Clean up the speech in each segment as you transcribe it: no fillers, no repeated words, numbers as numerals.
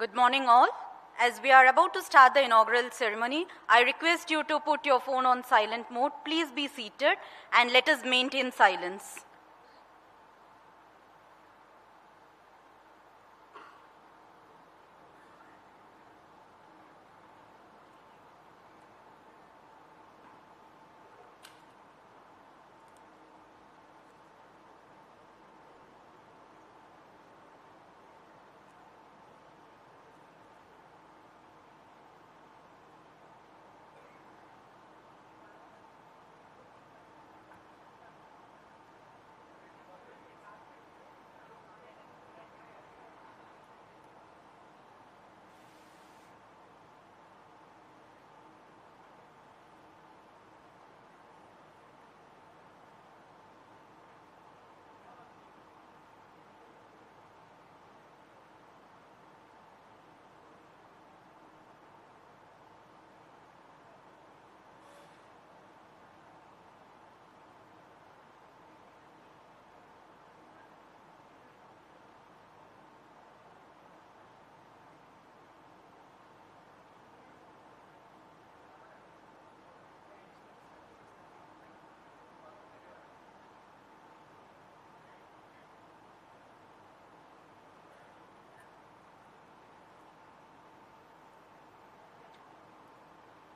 Good morning all. As we are about to start the inaugural ceremony, I request you to put your phone on silent mode. Please be seated and let us maintain silence.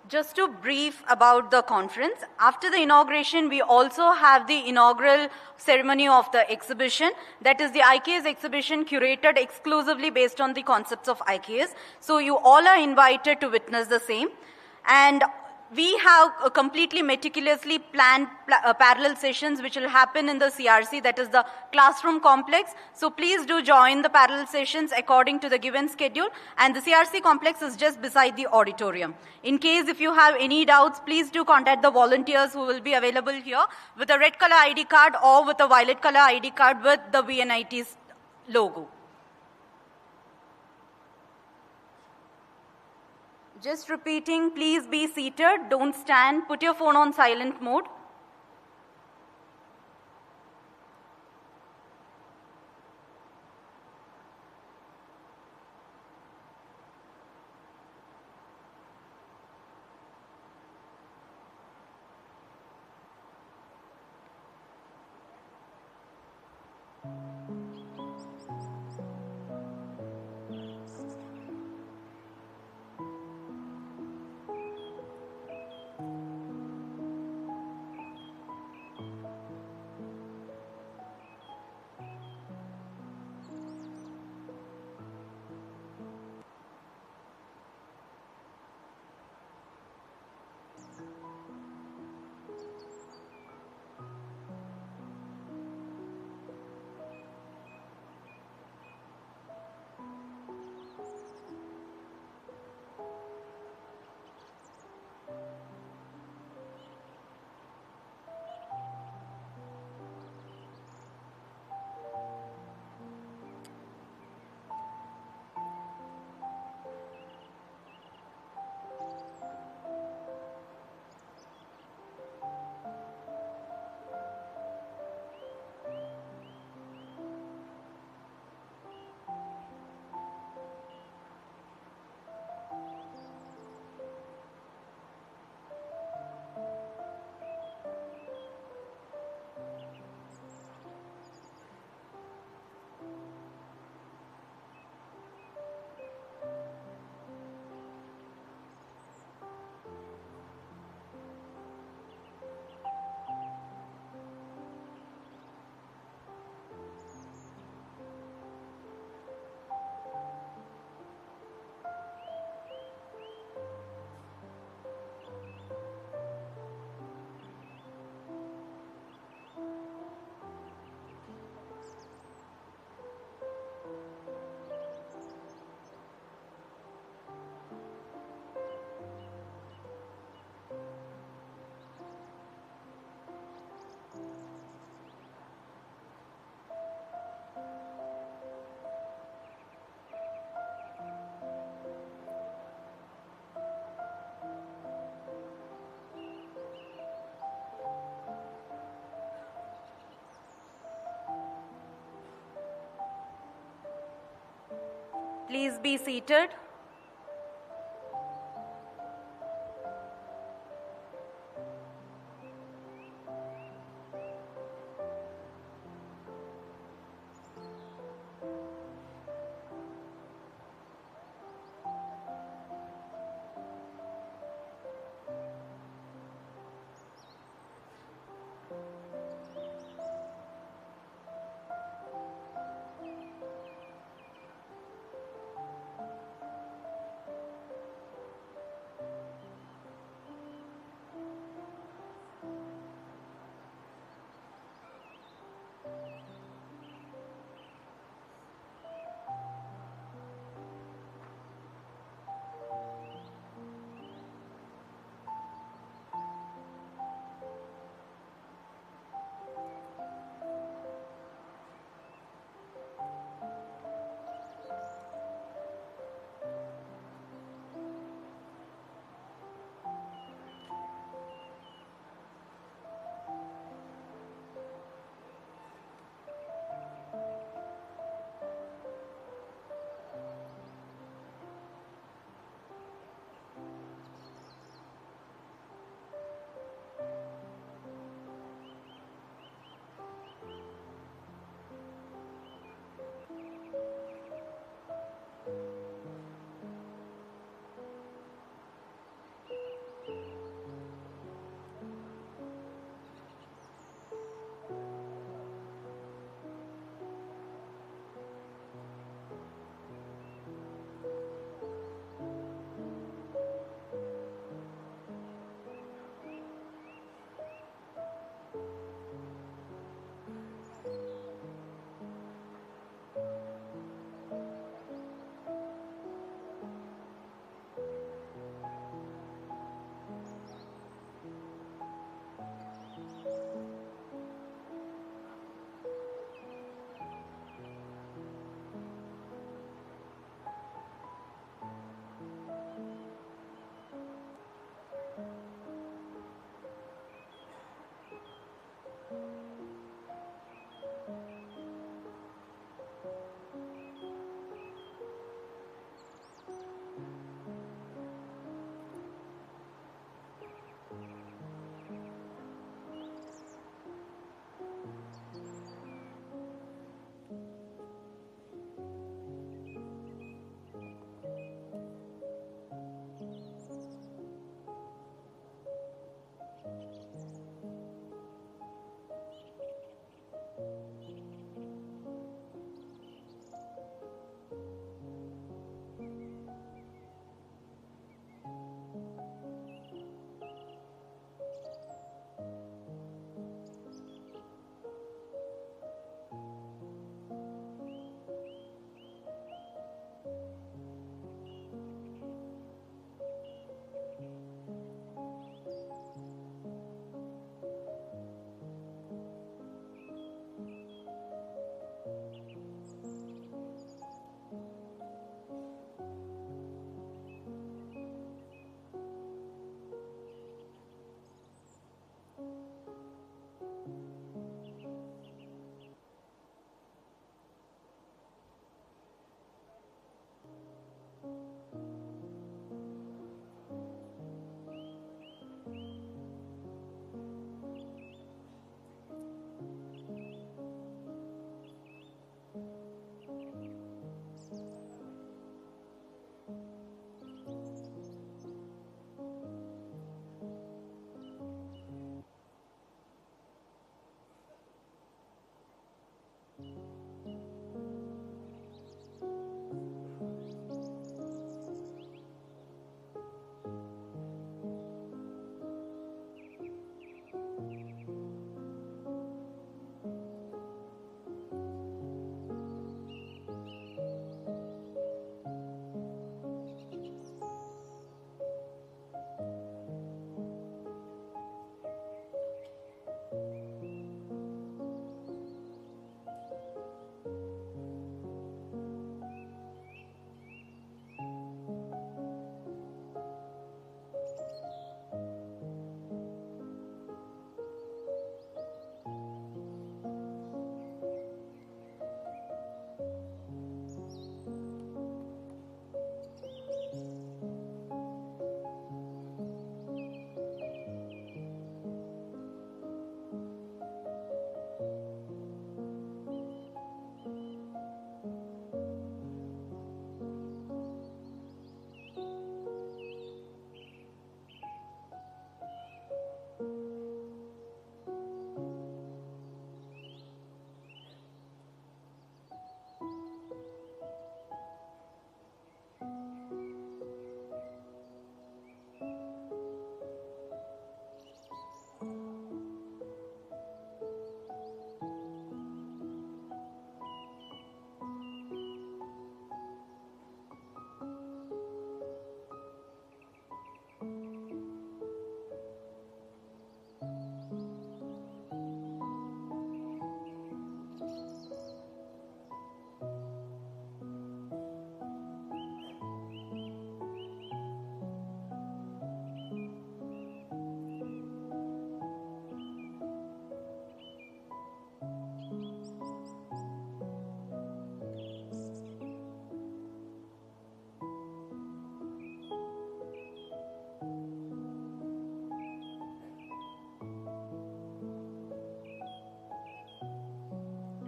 Just to brief about the conference, after the inauguration, we also have the inaugural ceremony of the exhibition. That is the IKS exhibition curated exclusively based on the concepts of IKS. So you all are invited to witness the same. And we have completely meticulously planned parallel sessions which will happen in the CRC, that is the classroom complex. So please do join the parallel sessions according to the given schedule, and the CRC complex is just beside the auditorium. In case if you have any doubts, please do contact the volunteers who will be available here with a red color ID card or with a violet color ID card with the VNIT's logo. Just repeating, please be seated, don't stand, put your phone on silent mode. Please be seated.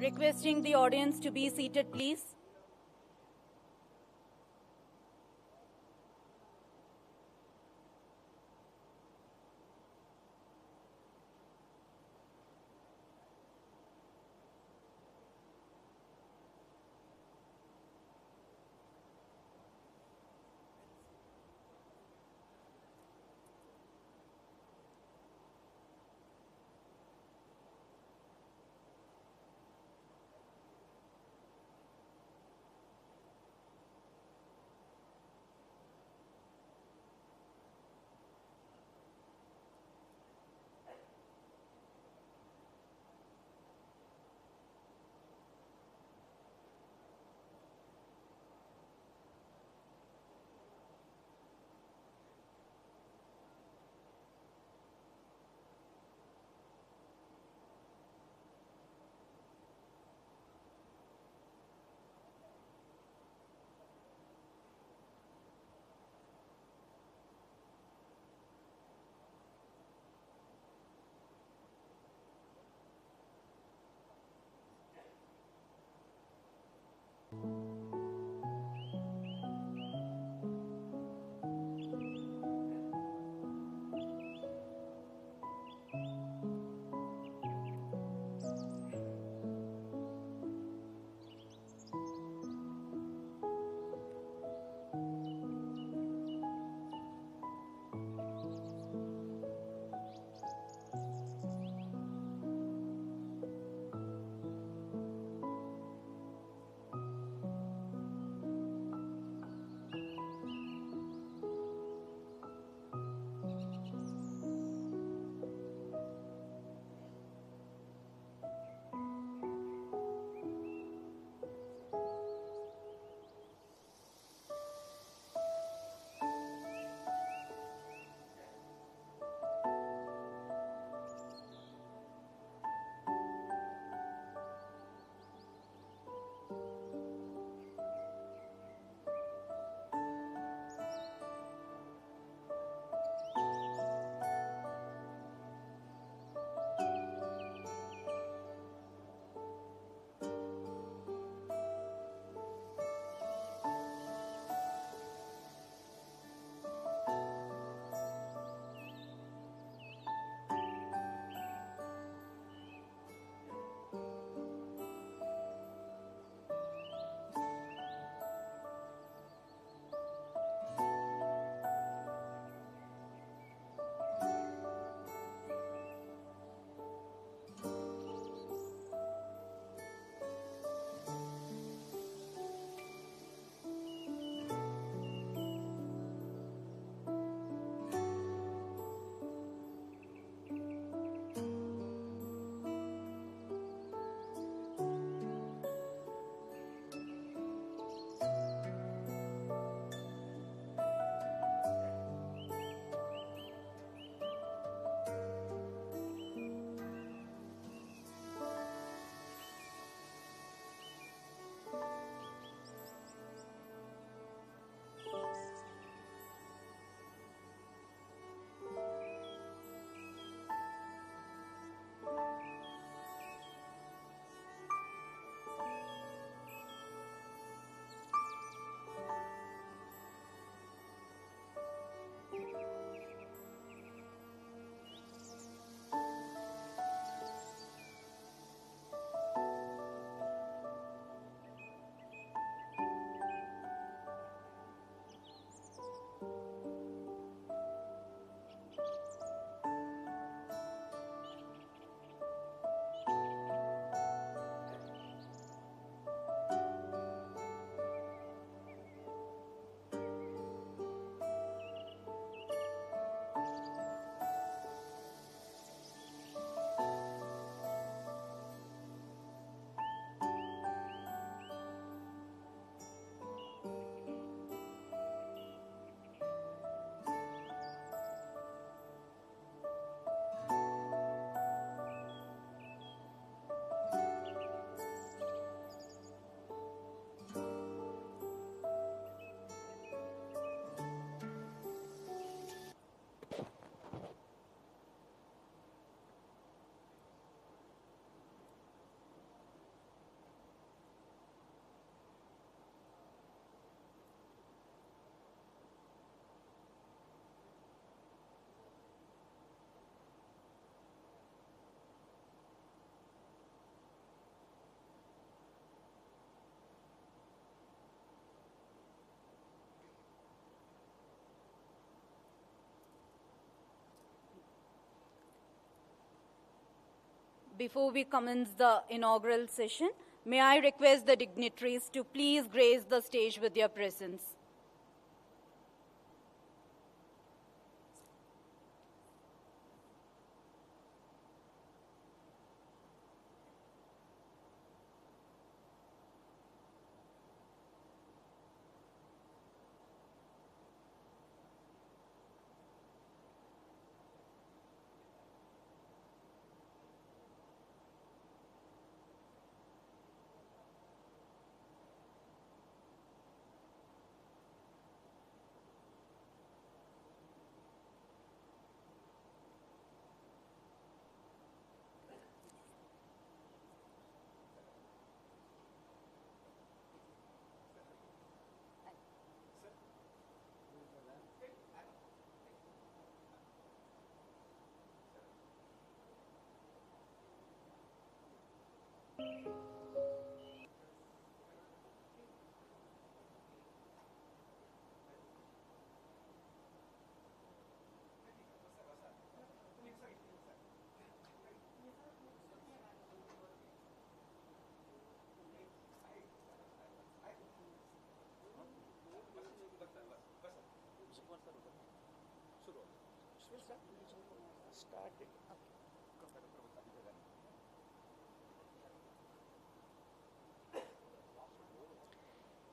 Requesting the audience to be seated, please. Before we commence the inaugural session, may I request the dignitaries to please grace the stage with their presence.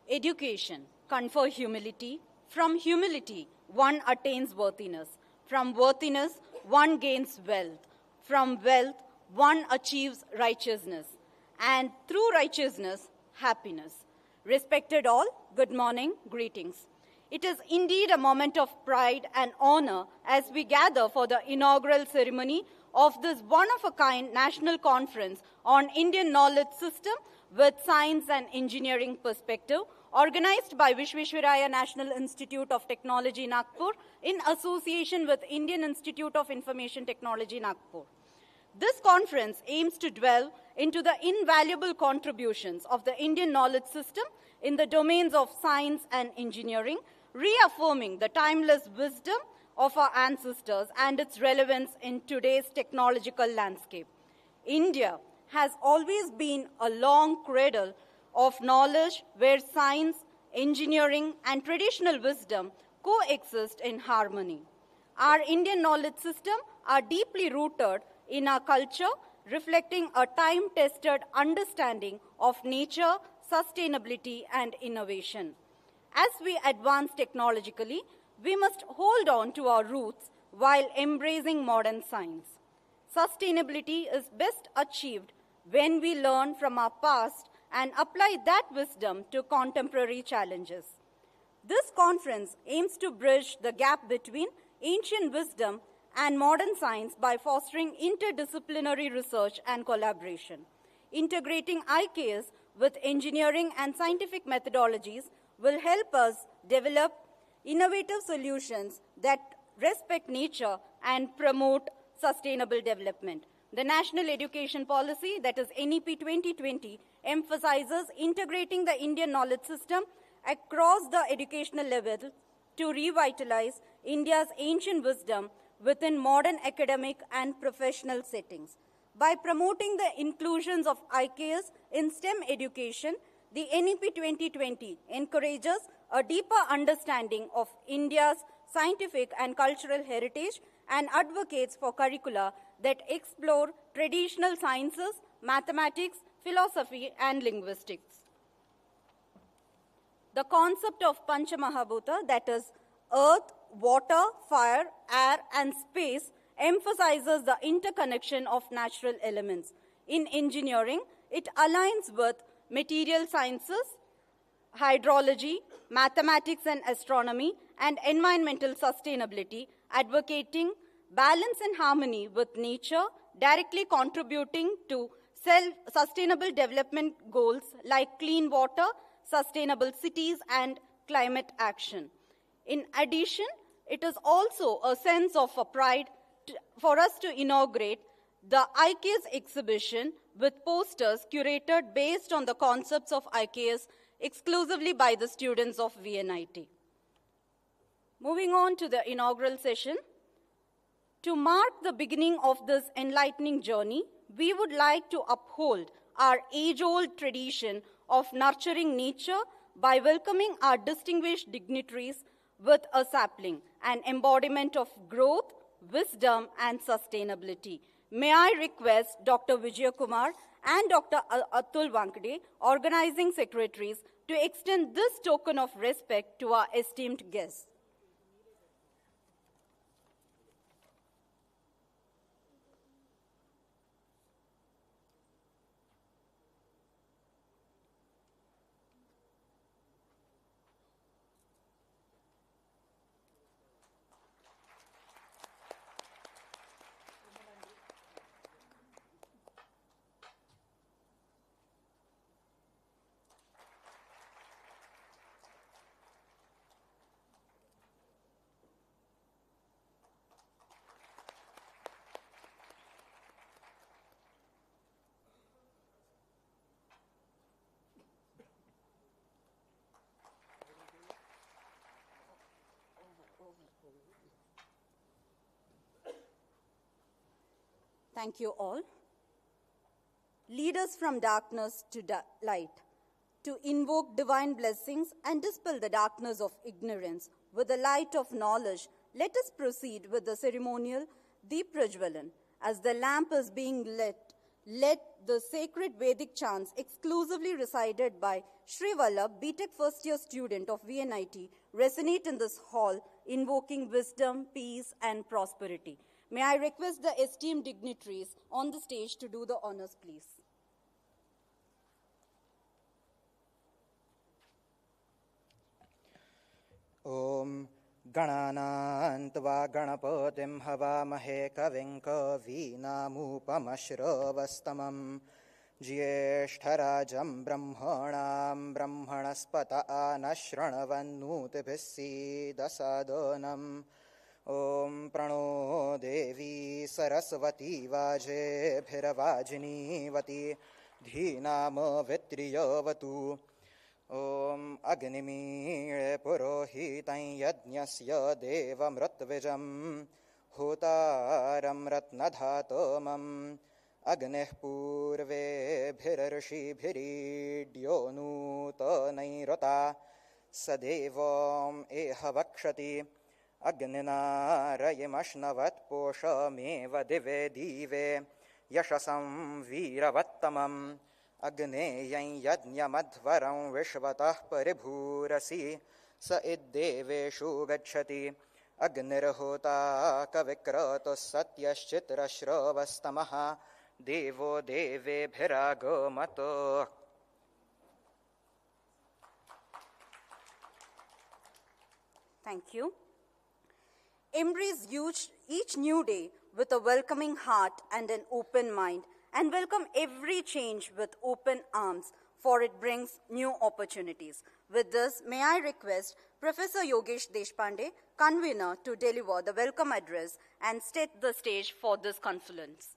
Education confer humility. From humility, one attains worthiness. From worthiness, one gains wealth. From wealth, one achieves righteousness. And through righteousness, happiness. Respected all, good morning, greetings. It is indeed a moment of pride and honor as we gather for the inaugural ceremony of this one-of-a-kind national conference on Indian knowledge system with science and engineering perspective, organized by Visvesvaraya National Institute of Technology, Nagpur, in association with Indian Institute of Information Technology, Nagpur. This conference aims to delve into the invaluable contributions of the Indian knowledge system in the domains of science and engineering, reaffirming the timeless wisdom of our ancestors and its relevance in today's technological landscape. India has always been a long cradle of knowledge where science, engineering, and traditional wisdom coexist in harmony. Our Indian knowledge system are deeply rooted in our culture, reflecting a time-tested understanding of nature, sustainability, and innovation. As we advance technologically, we must hold on to our roots while embracing modern science. Sustainability is best achieved when we learn from our past and apply that wisdom to contemporary challenges. This conference aims to bridge the gap between ancient wisdom and modern science by fostering interdisciplinary research and collaboration. Integrating IKS with engineering and scientific methodologies will help us develop innovative solutions that respect nature and promote sustainable development. The National Education Policy, that is NEP 2020, emphasizes integrating the Indian knowledge system across the educational level to revitalize India's ancient wisdom within modern academic and professional settings. By promoting the inclusions of IKS in STEM education, the NEP 2020 encourages a deeper understanding of India's scientific and cultural heritage and advocates for curricula that explore traditional sciences, mathematics, philosophy, and linguistics. The concept of Panchamahabhuta, that is earth, water, fire, air, and space, emphasizes the interconnection of natural elements. In engineering, it aligns with material sciences, hydrology, mathematics and astronomy, and environmental sustainability, advocating balance and harmony with nature, directly contributing to sustainable development goals like clean water, sustainable cities, and climate action. In addition, it is also a sense of pride for us to inaugurate the IKS exhibition with posters curated based on the concepts of IKS exclusively by the students of VNIT. Moving on to the inaugural session. To mark the beginning of this enlightening journey, we would like to uphold our age-old tradition of nurturing nature by welcoming our distinguished dignitaries with a sapling, an embodiment of growth, wisdom, and sustainability. May I request Dr. Vijay Kumar and Dr. Atul Vankade, organizing secretaries, to extend this token of respect to our esteemed guests. Thank you all. Lead us from darkness to light, to invoke divine blessings and dispel the darkness of ignorance. With the light of knowledge, let us proceed with the ceremonial Deep Prajwalan. As the lamp is being lit, let the sacred Vedic chants exclusively recited by Sri Vallabh, B.Tech first year student of VNIT, resonate in this hall, invoking wisdom, peace, and prosperity. May I request the esteemed dignitaries on the stage to do the honors, please. Om Gananantva Ganapatim Havamahe Kavim Kavinamupamashravastamam Jyeshtarajam Brahmanam Brahmanaspata Anashranavannutibhisi Dasadanam Om Prano Devi Saraswati Vaje Bhiravajini Vati Dhinama Vitriyavatu Om Agnimire Purohitam Yajnasya Devamrutvijam Hotaram Ratnadhatomam Agnih Purve Bhirarshi Bhiridyo Nutanairata Sadevam Ehavakshati Agninarayimashnavat Poshameva Dive Dive Yashasam Viravattamam Agneyam Yajnamadvaram Vishvatah Paribhurasi Sa Iddeveshu Gacchati Agnirhota Kavikratos Satyashchitrashravastamaha Devo Deve Bhiragamato. Thank you. Embrace each new day with a welcoming heart and an open mind, and welcome every change with open arms, for it brings new opportunities. With this, may I request Professor Yogesh Deshpande, convener, to deliver the welcome address and set the stage for this conference.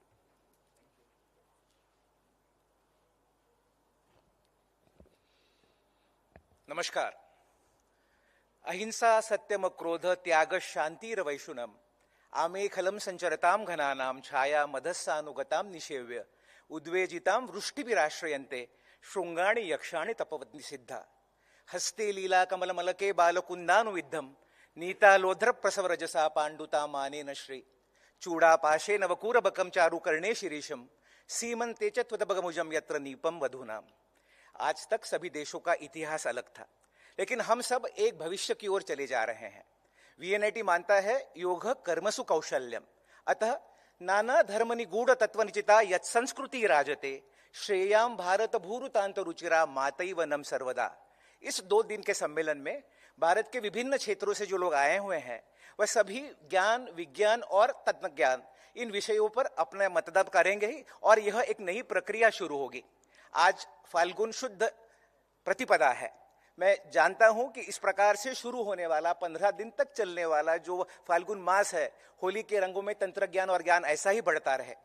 नमस्कार. अहिंसा सत्यम क्रोध त्याग शांतिर वैशुनम आमेखलम संचरताम घनानाम छाया मधस्सानुगताम निषेव्य उद्वेजिताम वृष्टिभिराश्रयन्ते शृंगाणि यक्षाणि तपवत् सिद्धा हस्ते लीला कमल मलके बालकुन्दानुविद्धम नीतालोध्र प्रसव रजसा पांडुता मानेन श्री चूड़ापाशे नवकूरबकम चारुकर्णे शिरीशम सीमंते च त्वदबगमुजम यत्र नीपम वधूनाम. आज तक सभी देशों का इतिहास अलग था, लेकिन हम सब एक भविष्य की ओर चले जा रहे हैं. वीएनआईटी मानता है योग कर्मसु कौशल्यम, अतः नाना धर्म निगूढ़ तत्व निचिता यत् संस्कृति राजते श्रेयाम भारत भूरुतांत रुचिरा मातैव नम सर्वदा. इस 2 दिन के सम्मेलन में भारत के विभिन्न क्षेत्रों से जो लोग आए हुए हैं, वह सभी ज्ञान, विज्ञान और तत्व ज्ञान इन विषयों पर अपना मतदान करेंगे ही, और यह एक नई प्रक्रिया शुरू होगी. आज फाल्गुन शुद्ध प्रतिपदा है. मैं जानता हूं कि इस प्रकार से शुरू होने वाला 15 दिन तक चलने वाला जो फाल्गुन मास है, होली के रंगों में तंत्र ज्ञान और ज्ञान ऐसा ही बढ़ता रहे.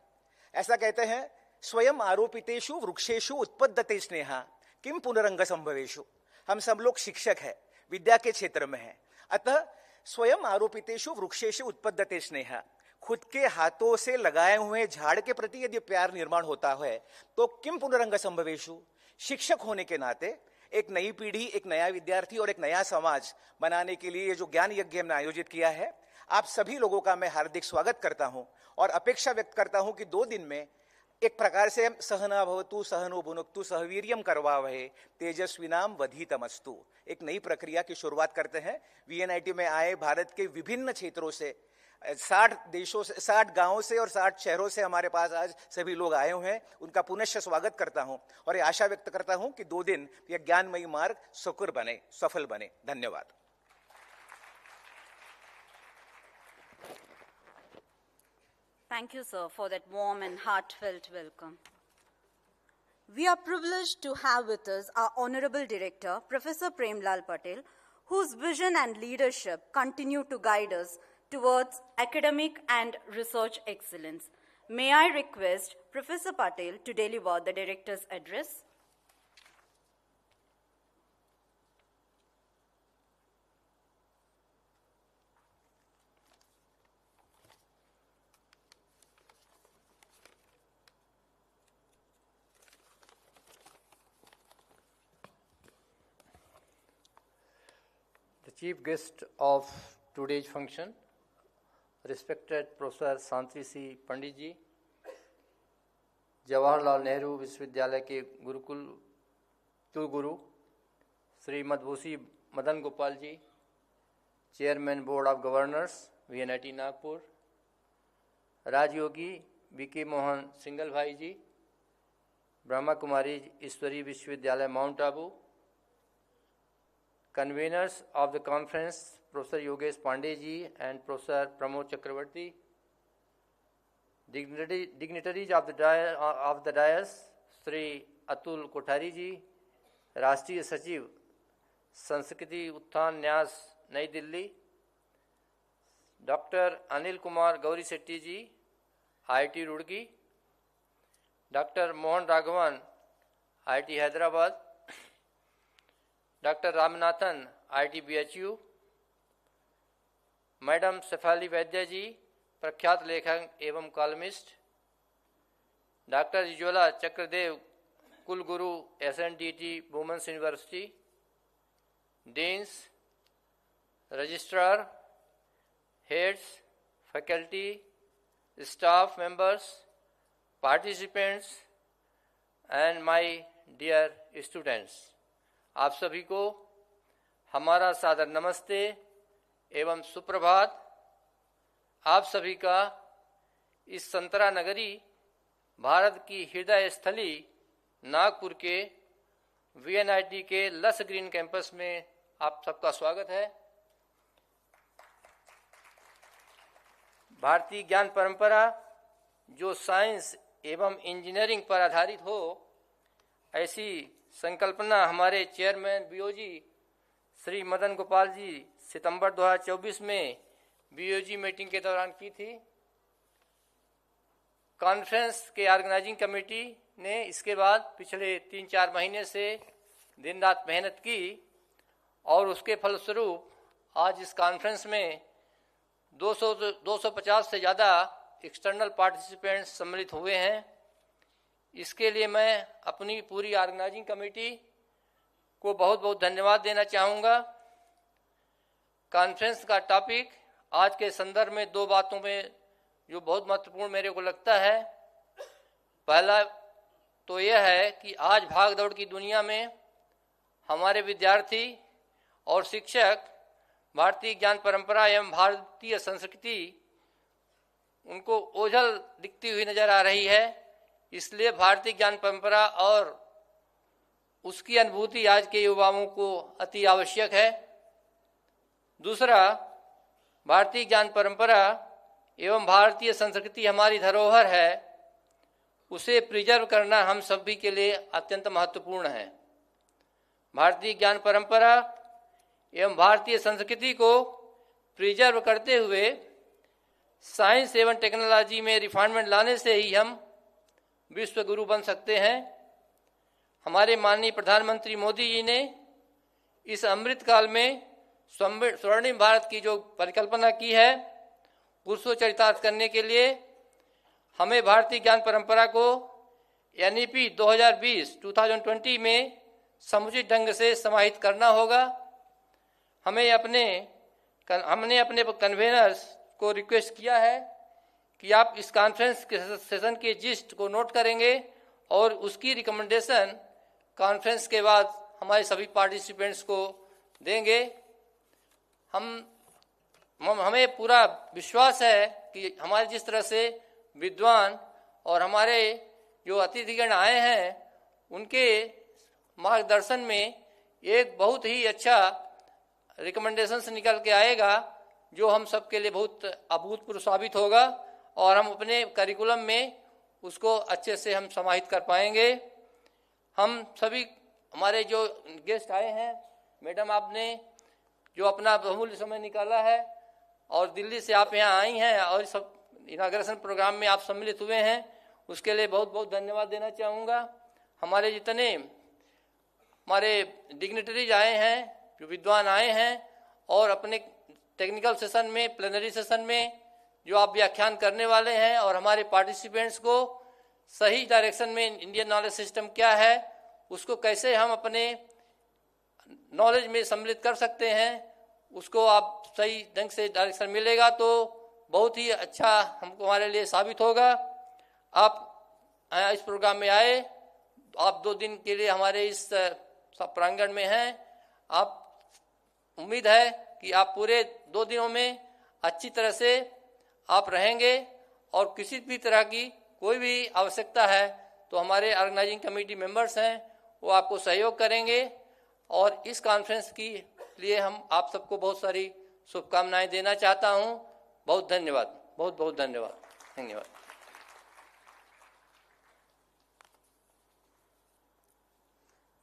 ऐसा कहते हैं, स्वयं आरोपितेषु वृक्षेषु उत्पद्यते स्नेहा किम पुनरंग संभवेषु. हम सब लोग शिक्षक हैं, विद्या के क्षेत्र में हैं, अतः स्वयं आरोपितेषु वृक्षेषु उत्पद्यते स्नेहा. खुद के हाथों से लगाए हुए झाड़ के प्रति यदि प्यार निर्माण होता है तो किम पुनरंग संभवेशु, शिक्षक होने के नाते एक नई पीढ़ी, एक नया विद्यार्थी और एक नया समाज बनाने के लिए ये जो ज्ञान यज्ञ हमने आयोजित किया है, आप सभी लोगों का मैं हार्दिक स्वागत करता हूं और अपेक्षा व्यक्त करता हूं कि 2 दिन में एक प्रकार से सहना भवतु सहनो भुनक्तु सहवीर्यम करवावहे तेजस्विनाम वधीतमस्तु, एक नई प्रक्रिया की शुरुआत करते हैं। वीएनआईटी में आए भारत के विभिन्न क्षेत्रों से 60 देशों से, 60 गांवों से और 60 शहरों से हमारे पास आज सभी लोग आए हुए हैं। उनका पुनश्च स्वागत करता हूं और ये आशा व्यक्त करता हूं कि 2 दिन यह ज्ञानमयी मार्ग सुकर बने, सफल बने। धन्यवाद। Thank you, sir, for that warm and heartfelt welcome. We are privileged to have with us our Honorable Director, Professor Premlal Patel, whose vision and leadership continue to guide us towards academic and research excellence. May I request Professor Patel to deliver the Director's address? The chief guest of today's function, respected Professor Santri C. Pandit ji, Jawaharlal Nehru विश्वविद्यालय के गुरुकुल कुलगुरु Shri Madhubhushi Madan Gopal ji, chairman board of governors VNIT Nagpur, Rajyogi BK Mohan Singhal Bhai ji, Brahma Kumari Ishwari Vishwavidyalaya Mount Abu, conveners of the conference, Professor Yogesh Pandey ji and Professor Pramod Chakravarti, dignitaries of the dais, Sri Atul Kothari ji, Rashtriya Sachiv, Sanskriti Uttan Nyas, Nai Delhi, Dr. Anil Kumar Gauri Setti ji, IIT Roorkee, Dr. Mohan Raghavan, IIT Hyderabad, Dr. Ramanathan, IIT BHU, Madam Sefali Vaidya ji, प्रख्यात लेखक एवं columnist, doctor जिज्वाला Chakradeo, कुलगुरु SNDT women's university, deans, registrar, heads, faculty, staff members, participants and my dear students, आप सभी को हमारा सादर नमस्ते एवं सुप्रभात। आप सभी का इस संतरा नगरी, भारत की हृदय स्थली नागपुर के वीएनआईटी के लस ग्रीन कैंपस में आप सबका स्वागत है। भारतीय ज्ञान परंपरा जो साइंस एवं इंजीनियरिंग पर आधारित हो, ऐसी संकल्पना हमारे चेयरमैन बीओजी श्री मदन गोपाल जी सितंबर 2024 में बीओजी मीटिंग के दौरान की थी। कॉन्फ्रेंस के ऑर्गेनाइजिंग कमेटी ने इसके बाद पिछले 3-4 महीने से दिन रात मेहनत की और उसके फलस्वरूप आज इस कॉन्फ्रेंस में 250 से ज़्यादा एक्सटर्नल पार्टिसिपेंट्स सम्मिलित हुए हैं। इसके लिए मैं अपनी पूरी ऑर्गेनाइजिंग कमेटी को बहुत बहुत धन्यवाद देना चाहूँगा। कॉन्फ्रेंस का टॉपिक आज के संदर्भ में 2 बातों में जो बहुत महत्वपूर्ण मेरे को लगता है, पहला तो यह है कि आज भाग दौड़ की दुनिया में हमारे विद्यार्थी और शिक्षक भारतीय ज्ञान परंपरा एवं भारतीय संस्कृति उनको ओझल दिखती हुई नजर आ रही है। इसलिए भारतीय ज्ञान परंपरा और उसकी अनुभूति आज के युवाओं को अति आवश्यक है। दूसरा, भारतीय ज्ञान परंपरा एवं भारतीय संस्कृति हमारी धरोहर है, उसे प्रिजर्व करना हम सभी के लिए अत्यंत महत्वपूर्ण है। भारतीय ज्ञान परंपरा एवं भारतीय संस्कृति को प्रिजर्व करते हुए साइंस एवं टेक्नोलॉजी में रिफाइनमेंट लाने से ही हम विश्व गुरु बन सकते हैं। हमारे माननीय प्रधानमंत्री मोदी जी ने इस अमृत काल में स्वर्णिम भारत की जो परिकल्पना की है, पुरुषों चरितार्थ करने के लिए हमें भारतीय ज्ञान परंपरा को NEP 2020 में समुचित ढंग से समाहित करना होगा। हमने अपने कन्वेनर्स को रिक्वेस्ट किया है कि आप इस कॉन्फ्रेंस के सेशन के जिस्ट को नोट करेंगे और उसकी रिकमेंडेशन कॉन्फ्रेंस के बाद हमारे सभी पार्टिसिपेंट्स को देंगे। हमें पूरा विश्वास है कि हमारे जिस तरह से विद्वान और हमारे जो अतिथिगण आए हैं उनके मार्गदर्शन में एक बहुत ही अच्छा रिकमेंडेशंस निकल के आएगा जो हम सबके लिए बहुत अभूतपूर्व साबित होगा और हम अपने करिकुलम में उसको अच्छे से हम समाहित कर पाएंगे। हम सभी हमारे जो गेस्ट आए हैं, मैडम आपने जो अपना बहुमूल्य समय निकाला है और दिल्ली से आप यहाँ आई हैं और सब इनाग्रेशन प्रोग्राम में आप सम्मिलित हुए हैं, उसके लिए बहुत बहुत धन्यवाद देना चाहूँगा। हमारे जितने हमारे डिग्निटरीज आए हैं, जो विद्वान आए हैं और अपने टेक्निकल सेशन में, प्लेनरी सेशन में जो आप व्याख्यान करने वाले हैं और हमारे पार्टिसिपेंट्स को सही डायरेक्शन में इंडियन नॉलेज सिस्टम क्या है, उसको कैसे हम अपने नॉलेज में सम्मिलित कर सकते हैं, उसको आप सही ढंग से डायरेक्शन मिलेगा तो बहुत ही अच्छा हमको हमारे लिए साबित होगा। आप इस प्रोग्राम में आए, आप 2 दिन के लिए हमारे इस प्रांगण में हैं। आप उम्मीद है कि आप पूरे 2 दिनों में अच्छी तरह से आप रहेंगे और किसी भी तरह की कोई भी आवश्यकता है तो हमारे ऑर्गेनाइजिंग कमेटी मेंबर्स हैं, वो आपको सहयोग करेंगे। और इस कॉन्फ्रेंस की लिए हम आप सबको बहुत सारी शुभकामनाएं देना चाहता हूं। बहुत धन्यवाद, बहुत बहुत धन्यवाद, धन्यवाद।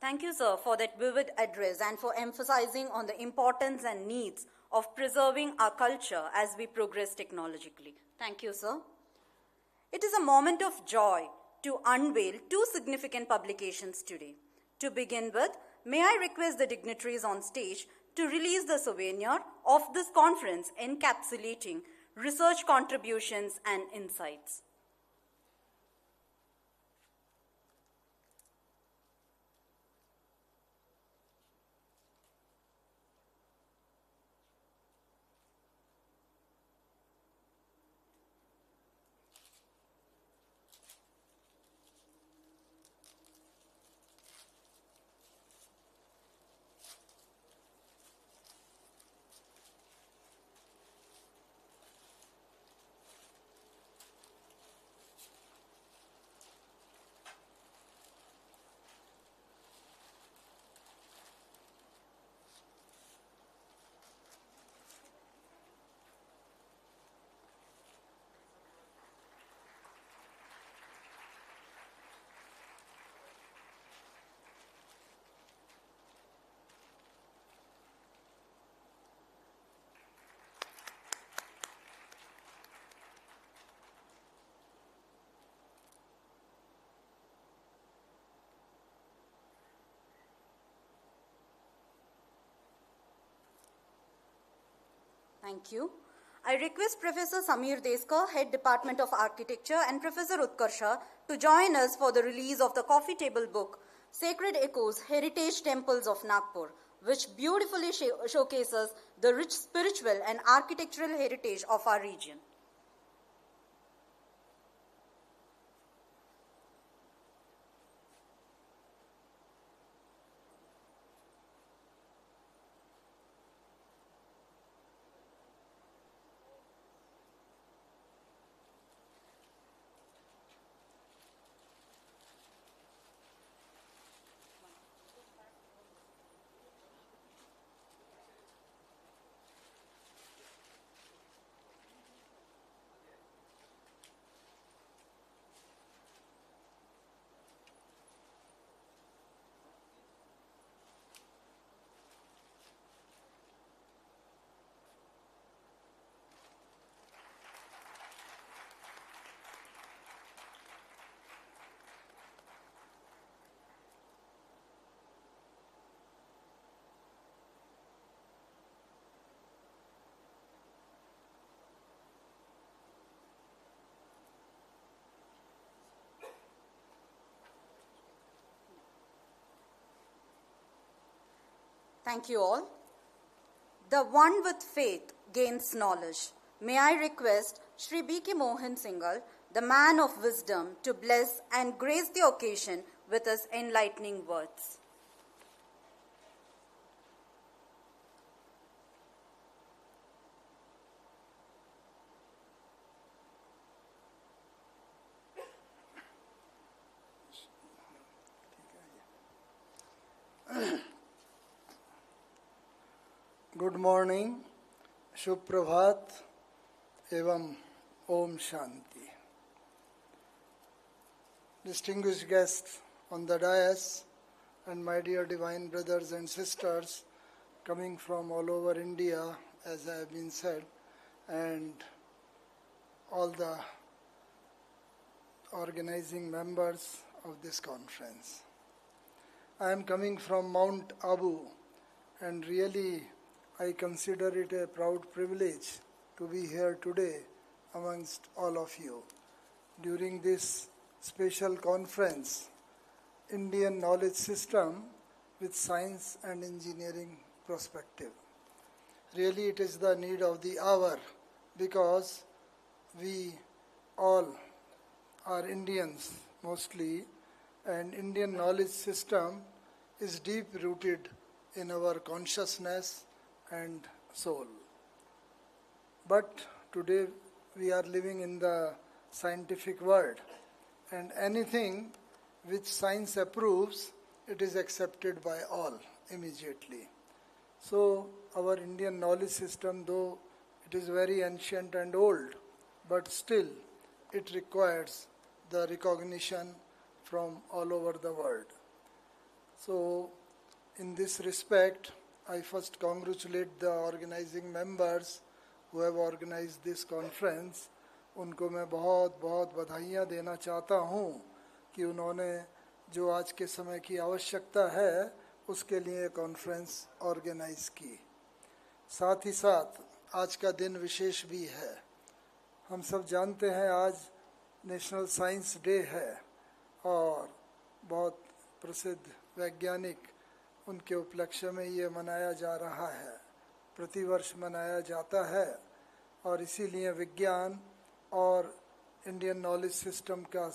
Thank you, sir, for that vivid address and for emphasizing on the importance and needs of preserving our culture as we progress technologically. Thank you, sir. It is a moment of joy to unveil 2 significant publications today. To begin with, may I request the dignitaries on stage to release the souvenir of this conference encapsulating research contributions and insights. Thank you. I request Professor Samir Deskar, Head Department of Architecture, and Professor Utkarsha to join us for the release of the coffee table book, Sacred Echoes, Heritage Temples of Nagpur, which beautifully showcases the rich spiritual and architectural heritage of our region. Thank you all. The one with faith gains knowledge. May I request Shri B.K. Mohan Singhal, the man of wisdom, to bless and grace the occasion with his enlightening words. Good morning, शुभ प्रभात एवं ओम शांति. Distinguished guests on the dais and my dear divine brothers and sisters coming from all over India, as I have been said, and all the organizing members of this conference. I am coming from Mount Abu, and really I consider it a proud privilege to be here today amongst all of you during this special conference, Indian Knowledge System with Science and Engineering Perspective. Really it is the need of the hour, because we all are Indians mostly, and Indian knowledge system is deep rooted in our consciousness and soul. But today we are living in the scientific world, and anything which science approves, it is accepted by all immediately. So our Indian knowledge system, though it is very ancient and old, but still it requires the recognition from all over the world. So in this respect, I first congratulate the organizing members who have organized this conference. उनको मैं बहुत बहुत बधाइयाँ देना चाहता हूँ कि उन्होंने जो आज के समय की आवश्यकता है उसके लिए कॉन्फ्रेंस ऑर्गेनाइज की. साथ ही साथ आज का दिन विशेष भी है. हम सब जानते हैं आज नेशनल साइंस डे है, और बहुत प्रसिद्ध वैज्ञानिक उनके उपलक्ष्य में ये मनाया जा रहा है, प्रतिवर्ष मनाया जाता है. और इसीलिए विज्ञान और इंडियन नॉलेज सिस्टम का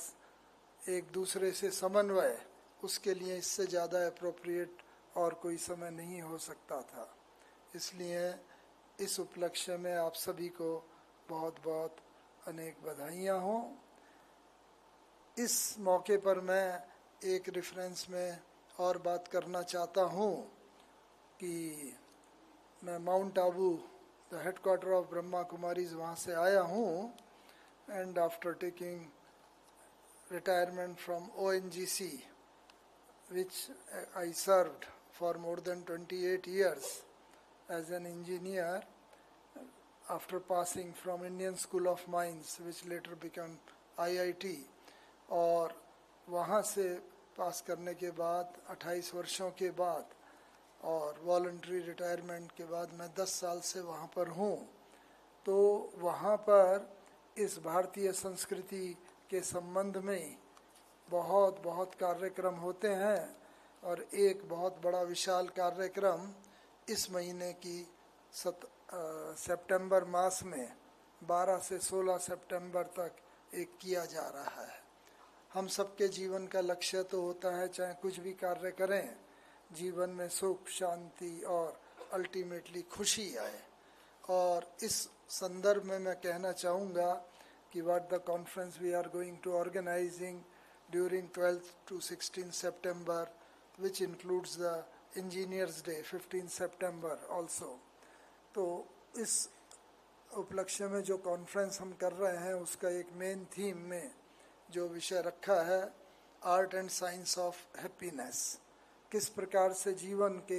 एक दूसरे से समन्वय, उसके लिए इससे ज़्यादा एप्रोप्रिएट और कोई समय नहीं हो सकता था. इसलिए इस उपलक्ष्य में आप सभी को बहुत बहुत अनेक बधाइयाँ हों. इस मौके पर मैं एक रेफरेंस में और बात करना चाहता हूँ कि मैं mount Abu, the headquarter of Brahma Kumaris, वहाँ से आया हूँ. And after taking retirement from ONGC, which I served for more than 28 years as an engineer, after passing from Indian School of Mines, which later became IIT, और वहाँ से पास करने के बाद 28 वर्षों के बाद और वॉलंटरी रिटायरमेंट के बाद मैं 10 साल से वहाँ पर हूँ. तो वहाँ पर इस भारतीय संस्कृति के संबंध में बहुत बहुत कार्यक्रम होते हैं, और एक बहुत बड़ा विशाल कार्यक्रम इस महीने की सितंबर मास में 12 से 16 सितंबर तक एक किया जा रहा है. हम सबके जीवन का लक्ष्य तो होता है, चाहे कुछ भी कार्य करें, जीवन में सुख, शांति और अल्टीमेटली खुशी आए. और इस संदर्भ में मैं कहना चाहूँगा कि what the conference we are going to organizing during 12th to 16 September, which includes the Engineers Day 15 September also. तो इस उपलक्ष्य में जो कॉन्फ्रेंस हम कर रहे हैं उसका एक मेन थीम में जो विषय रखा है, art and science of happiness. किस प्रकार से जीवन के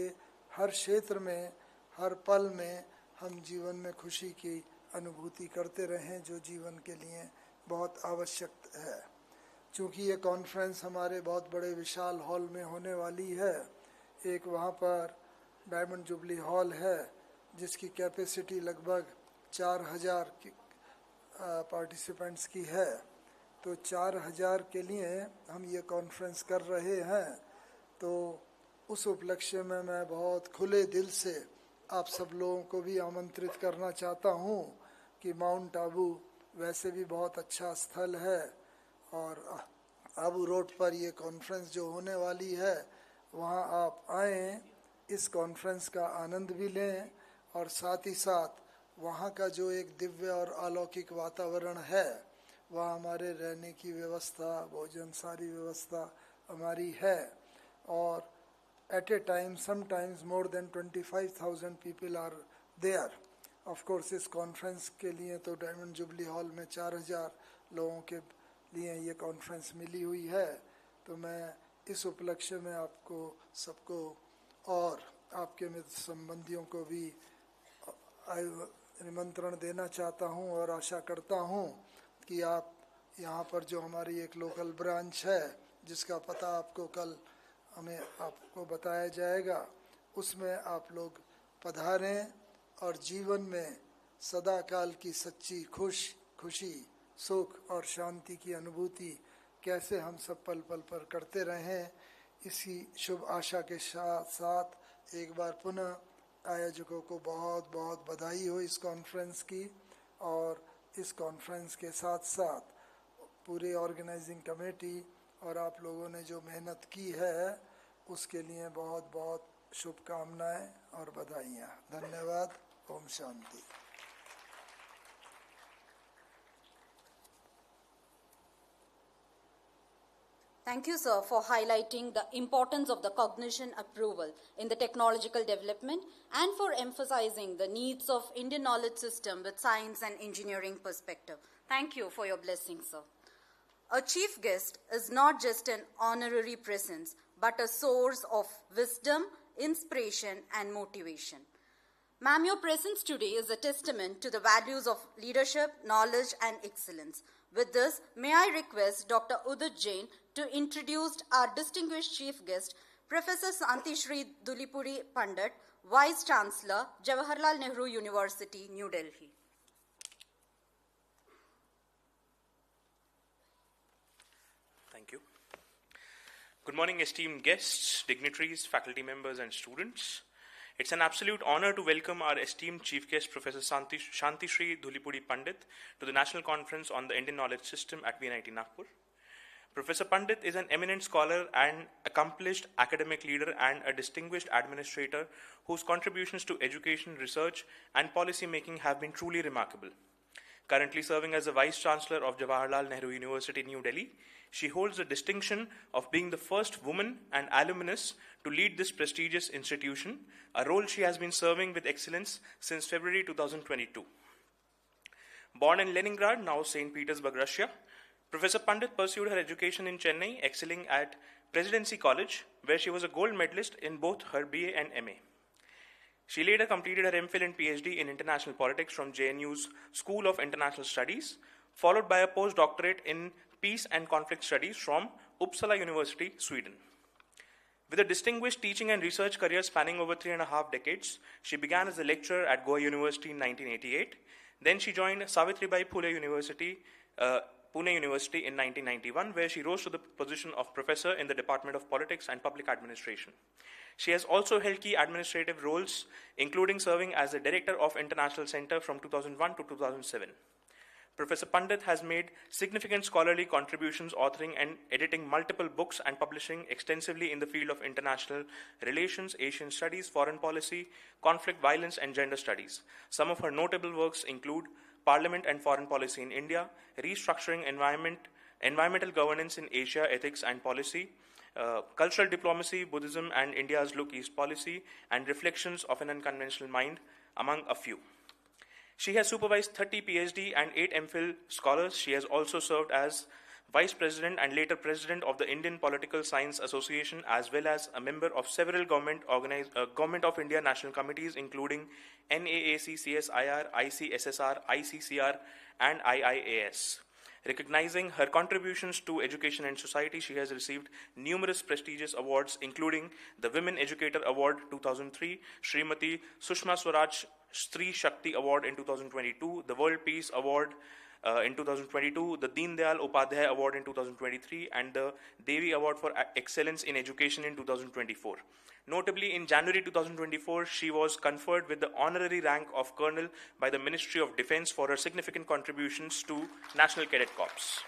हर क्षेत्र में, हर पल में हम जीवन में खुशी की अनुभूति करते रहें, जो जीवन के लिए बहुत आवश्यक है. चूँकि ये कॉन्फ्रेंस हमारे बहुत बड़े विशाल हॉल में होने वाली है, एक वहाँ पर डायमंड जुबली हॉल है जिसकी कैपेसिटी लगभग 4000 पार्टिसिपेंट्स की है. तो 4000 के लिए हम ये कॉन्फ्रेंस कर रहे हैं. तो उस उपलक्ष्य में मैं बहुत खुले दिल से आप सब लोगों को भी आमंत्रित करना चाहता हूँ कि माउंट आबू वैसे भी बहुत अच्छा स्थल है और आबू रोड पर ये कॉन्फ्रेंस जो होने वाली है वहाँ आप आएँ, इस कॉन्फ्रेंस का आनंद भी लें और साथ ही साथ वहाँ का जो एक दिव्य और अलौकिक वातावरण है, वहाँ हमारे रहने की व्यवस्था, भोजन, सारी व्यवस्था हमारी है और at a time sometimes more than 25,000 people are there. Of course इस कॉन्फ्रेंस के लिए तो डायमंड जुबली हॉल में 4,000 लोगों के लिए ये कॉन्फ्रेंस मिली हुई है। तो मैं इस उपलक्ष्य में आपको सबको और आपके मित्र संबंधियों को भी निमंत्रण देना चाहता हूँ और आशा करता हूँ कि आप यहाँ पर जो हमारी एक लोकल ब्रांच है जिसका पता आपको कल हमें आपको बताया जाएगा, उसमें आप लोग पधारें और जीवन में सदा काल की सच्ची खुशी, सुख और शांति की अनुभूति कैसे हम सब पल पल पर करते रहें, इसी शुभ आशा के साथ एक बार पुनः आयोजकों को बहुत बहुत बधाई हो इस कॉन्फ्रेंस की और इस कॉन्फ्रेंस के साथ साथ पूरे ऑर्गेनाइजिंग कमेटी और आप लोगों ने जो मेहनत की है उसके लिए बहुत बहुत शुभकामनाएं और बधाइयाँ। धन्यवाद। Om Shanti. Thank you, sir, for highlighting the importance of the cognition approval in the technological development and for emphasizing the needs of Indian knowledge system with science and engineering perspective. Thank you for your blessing, sir. A chief guest is not just an honorary presence, but a source of wisdom, inspiration, and motivation. Ma'am, your presence today is a testament to the values of leadership, knowledge, and excellence. With this, may I request Dr. Udit Jain to introduce our distinguished chief guest, Professor Santi Shri Dhulipuri Pandit, Vice Chancellor, Jawaharlal Nehru University, New Delhi. Thank you. Good morning, esteemed guests, dignitaries, faculty members, and students. It's an absolute honor to welcome our esteemed chief guest, Professor Shanti Shri Dhulipuri Pandit, to the National Conference on the Indian Knowledge System at VNIT Nagpur. Professor Pandit is an eminent scholar and accomplished academic leader and a distinguished administrator whose contributions to education, research, and policy making have been truly remarkable. Currently serving as the Vice Chancellor of Jawaharlal Nehru University, New Delhi, she holds the distinction of being the first woman and alumnus to lead this prestigious institution, a role she has been serving with excellence since February 2022. Born in Leningrad, now St. Petersburg, Russia, Professor Pandit pursued her education in Chennai, excelling at Presidency College, where she was a gold medalist in both her BA and MA. She later completed her MPhil and PhD in International Politics from JNU's School of International Studies, followed by a postdoctorate in Peace and Conflict Studies from Uppsala University, Sweden. With a distinguished teaching and research career spanning over 3.5 decades, she began as a lecturer at Goa University in 1988. Then she joined Savitribai Phule University, Pune University in 1991, where she rose to the position of professor in the Department of Politics and Public Administration. She has also held key administrative roles, including serving as the Director of International Center from 2001 to 2007. Professor Pandit has made significant scholarly contributions, authoring and editing multiple books and publishing extensively in the field of international relations, Asian studies, foreign policy, conflict, violence, and gender studies. Some of her notable works include Parliament and Foreign Policy in India, Restructuring Environmental Governance in Asia, Ethics and Policy, Cultural Diplomacy, Buddhism and India's Look East Policy, and Reflections of an Unconventional Mind, among a few. She has supervised 30 PhD and 8 MPhil scholars. She has also served as Vice President and later President of the Indian Political Science Association, as well as a member of several Government of India national committees, including NAAC, CSIR, ICSSR, ICCR, and IIAS. Recognizing her contributions to education and society, she has received numerous prestigious awards, including the Women Educator Award 2003, Srimati Sushma Swaraj Stree Shakti Award in 2022, the World Peace Award in 2022, the Deen Dayal Upadhyay Award in 2023, and the Devi Award for Excellence in Education in 2024. Notably, in January 2024, she was conferred with the honorary rank of Colonel by the Ministry of Defense for her significant contributions to National Cadet Corps.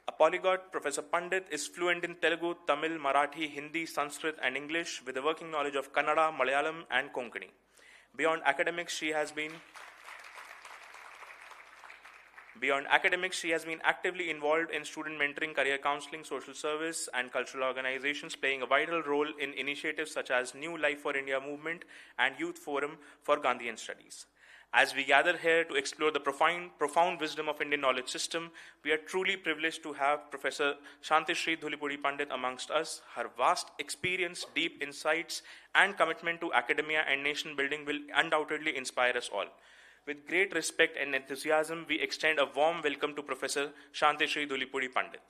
A polyglot, Professor Pandit is fluent in Telugu, Tamil, Marathi, Hindi, Sanskrit, and English with a working knowledge of Kannada, Malayalam, and Konkani. Beyond academics, she has been actively involved in student mentoring, career counseling, social service, and cultural organizations, playing a vital role in initiatives such as New Life for India movement and Youth Forum for Gandhian Studies. As we gather here to explore the profound wisdom of Indian knowledge system, we are truly privileged to have Professor Shantishri Dhulipudi Pandit amongst us. Her vast experience, deep insights, and commitment to academia and nation building will undoubtedly inspire us all. With great respect and enthusiasm, we extend a warm welcome to Professor Shantishri Dhulipudi Pandit.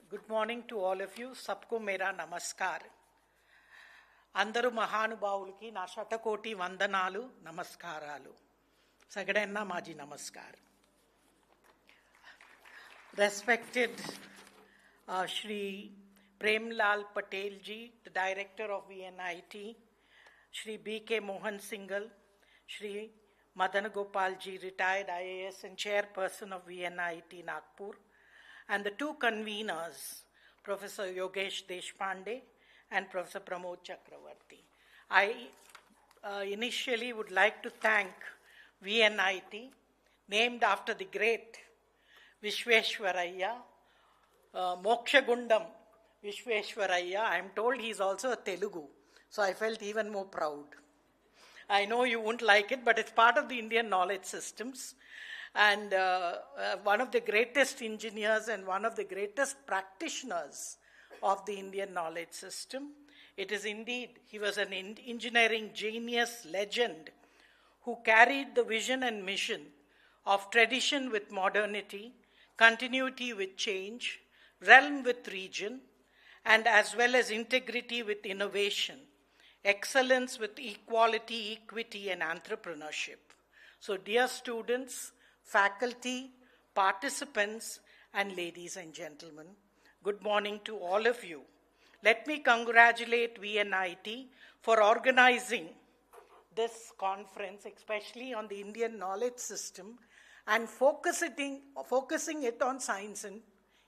Good morning to all of you. Sabko mera namaskar. Andaru mahanubhavuliki na shatakoti vandanalu namaskaralu. Sagadenna maji namaskar. Respected Shri Premlal Patel ji, the Director of VNIT, Shri B.K. Mohan Singhal, Shri Madan Gopal ji, retired IAS and Chairperson of VNIT Nagpur, and the two conveners, Professor Yogesh Deshpande and Professor Pramod Chakravarti. I initially would like to thank VNIT, named after the great Vishveshwaraya, Mokshagundam Vishveshwaraya. I am told he is also a Telugu, so I felt even more proud. I know you won't like it, but it's part of the Indian knowledge systems. And one of the greatest engineers and one of the greatest practitioners of the Indian knowledge system. It is indeed, he was an engineering genius legend who carried the vision and mission of tradition with modernity, continuity with change, realm with region, and as well as integrity with innovation, excellence with equality, equity, and entrepreneurship. So dear students, faculty, participants, and ladies and gentlemen, good morning to all of you. Let me congratulate VNIT for organizing this conference, especially on the Indian knowledge system, and focusing it on science and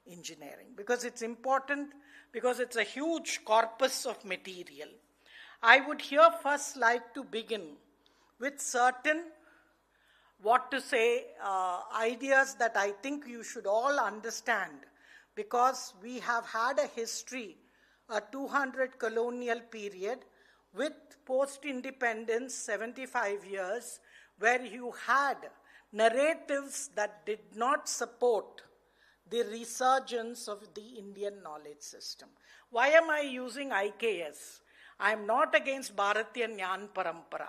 engineering, because it's important, because it's a huge corpus of material. I would here first like to begin with certain ideas that I think you should all understand, because we have had a history, a 200 colonial period with post-independence 75 years, where you had narratives that did not support the resurgence of the Indian knowledge system. Why am I using IKS? I am not against Bharatiya Jnana Parampara.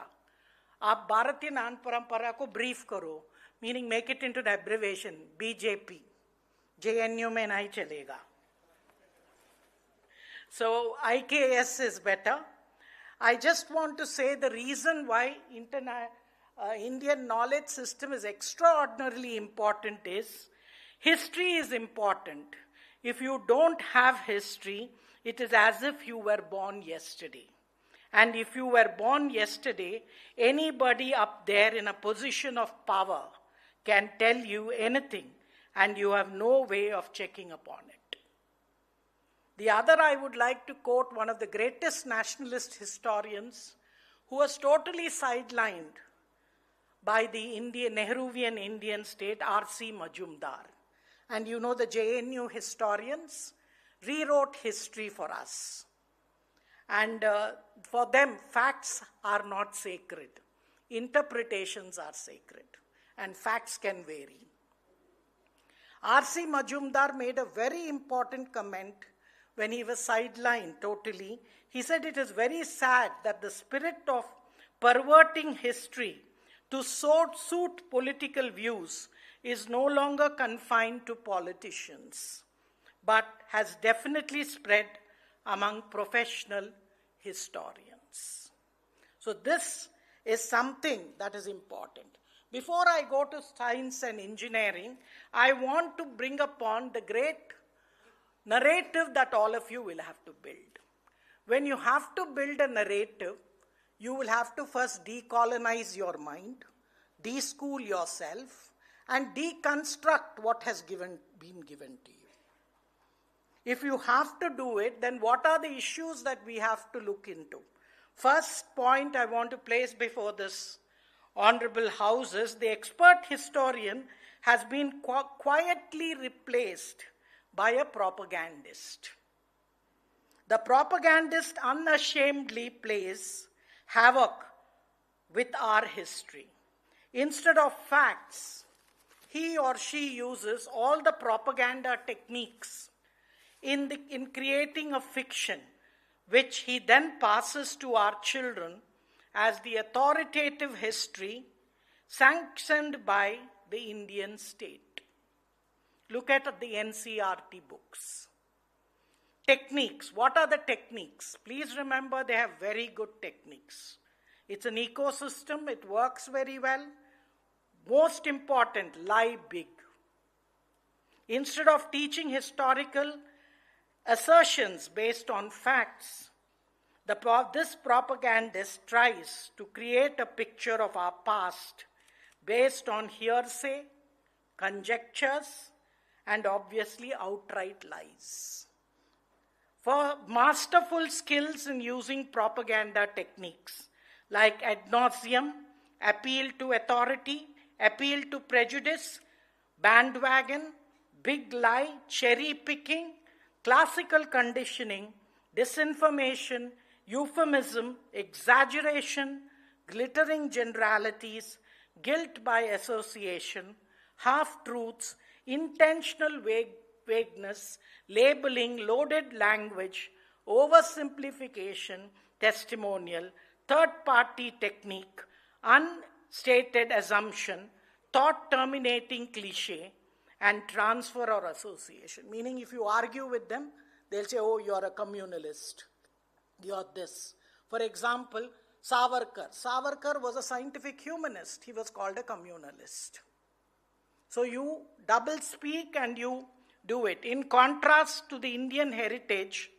आप भारतीय ज्ञान परंपरा को brief करो, meaning make it into the abbreviation BJP, JNU में नहीं चलेगा. So IKS is better. I just want to say the reason why Indian knowledge system is extraordinarily important is history is important. If you don't have history, it is as if you were born yesterday. And if you were born yesterday, anybody up there in a position of power can tell you anything, and you have no way of checking upon it. The other, I would like to quote one of the greatest nationalist historians who was totally sidelined by the Nehruvian Indian state, R.C. Majumdar. And you know, the JNU historians rewrote history for us. And for them, facts are not sacred. Interpretations are sacred. And facts can vary. R.C. Majumdar made a very important comment when he was sidelined totally. He said it is very sad that the spirit of perverting history to suit political views is no longer confined to politicians. but has definitely spread among professional historians. So this is something that is important. Before I go to science and engineering, I want to bring upon the great narrative that all of you will have to build. When you have to build a narrative, you will have to first decolonize your mind, de-school yourself, and deconstruct what has been given to you. If you have to do it, then what are the issues that we have to look into? First point I want to place before this honorable house is the expert historian has been quietly replaced by a propagandist. The propagandist unashamedly plays havoc with our history. Instead of facts, he or she uses all the propaganda techniques in creating a fiction, which he then passes to our children as the authoritative history sanctioned by the Indian state. Look at the NCERT books. Techniques. What are the techniques? Please remember they have very good techniques. It's an ecosystem. It works very well. Most important, lie big. Instead of teaching historical assertions based on facts, this propagandist tries to create a picture of our past based on hearsay, conjectures, and obviously outright lies. For masterful skills in using propaganda techniques like ad nauseam, appeal to authority, appeal to prejudice, bandwagon, big lie, cherry picking, classical conditioning, disinformation, euphemism, exaggeration, glittering generalities, guilt by association, half-truths, intentional vagueness, labeling, loaded language, oversimplification, testimonial, third-party technique, unstated assumption, thought-terminating cliche, and transfer or association. Meaning if you argue with them, they'll say, oh, you're a communalist. You're this. For example, Savarkar. Savarkar was a scientific humanist. He was called a communalist. So you double speak and you do it. In contrast to the Indian heritage,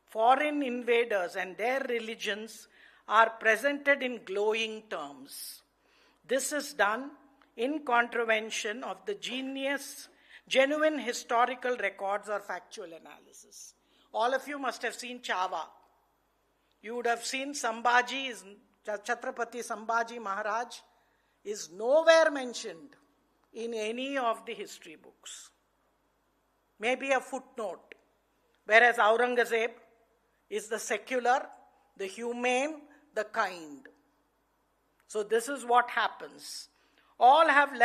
foreign invaders and their religions are presented in glowing terms. This is done in contravention of the genuine historical records or factual analysis. All of you must have seen Chava. You would have seen Sambhaji, Chhatrapati Sambhaji Maharaj is nowhere mentioned in any of the history books. Maybe a footnote. Whereas Aurangzeb is the secular, the humane, the kind. So this is what happens. All have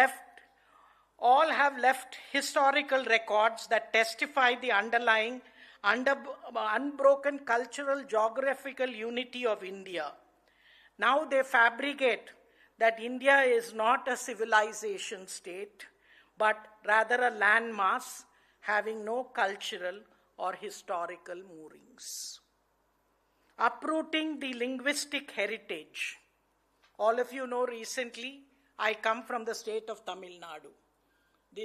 left historical records that testify the underlying unbroken cultural geographical unity of India. Now they fabricate that India is not a civilization state, but rather a landmass having no cultural or historical moorings. Uprooting the linguistic heritage. All of you know recently I come from the state of Tamil Nadu.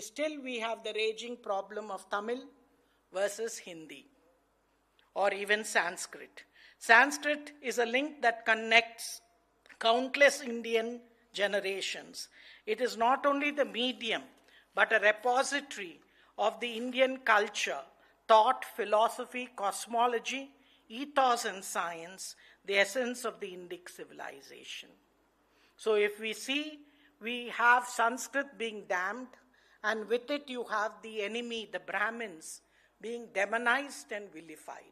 Still we have the raging problem of Tamil versus Hindi or even Sanskrit. Sanskrit is a link that connects countless Indian generations. It is not only the medium, but a repository of the Indian culture, thought, philosophy, cosmology, ethos and science, the essence of the Indic civilization. So if we see, we have Sanskrit being damned, and with it you have the enemy, the Brahmins, being demonized and vilified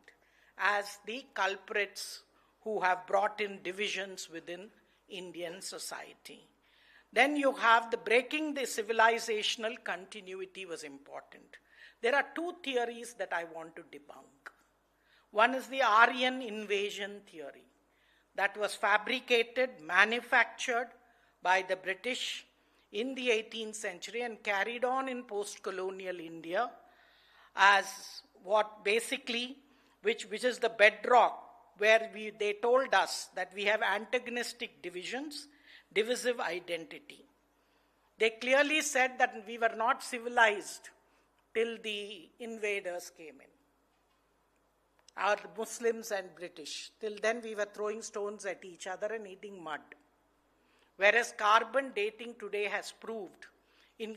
as the culprits who have brought in divisions within Indian society. Then you have the breaking the civilizational continuity was important. There are two theories that I want to debunk. One is the Aryan invasion theory that was fabricated, manufactured by the British in the 18th century and carried on in post-colonial India as what basically, which is the bedrock, where they told us that we have antagonistic divisions, divisive identity. They clearly said that we were not civilized till the invaders came in. Our Muslims and British. Till then we were throwing stones at each other and eating mud. Whereas carbon dating today has proved in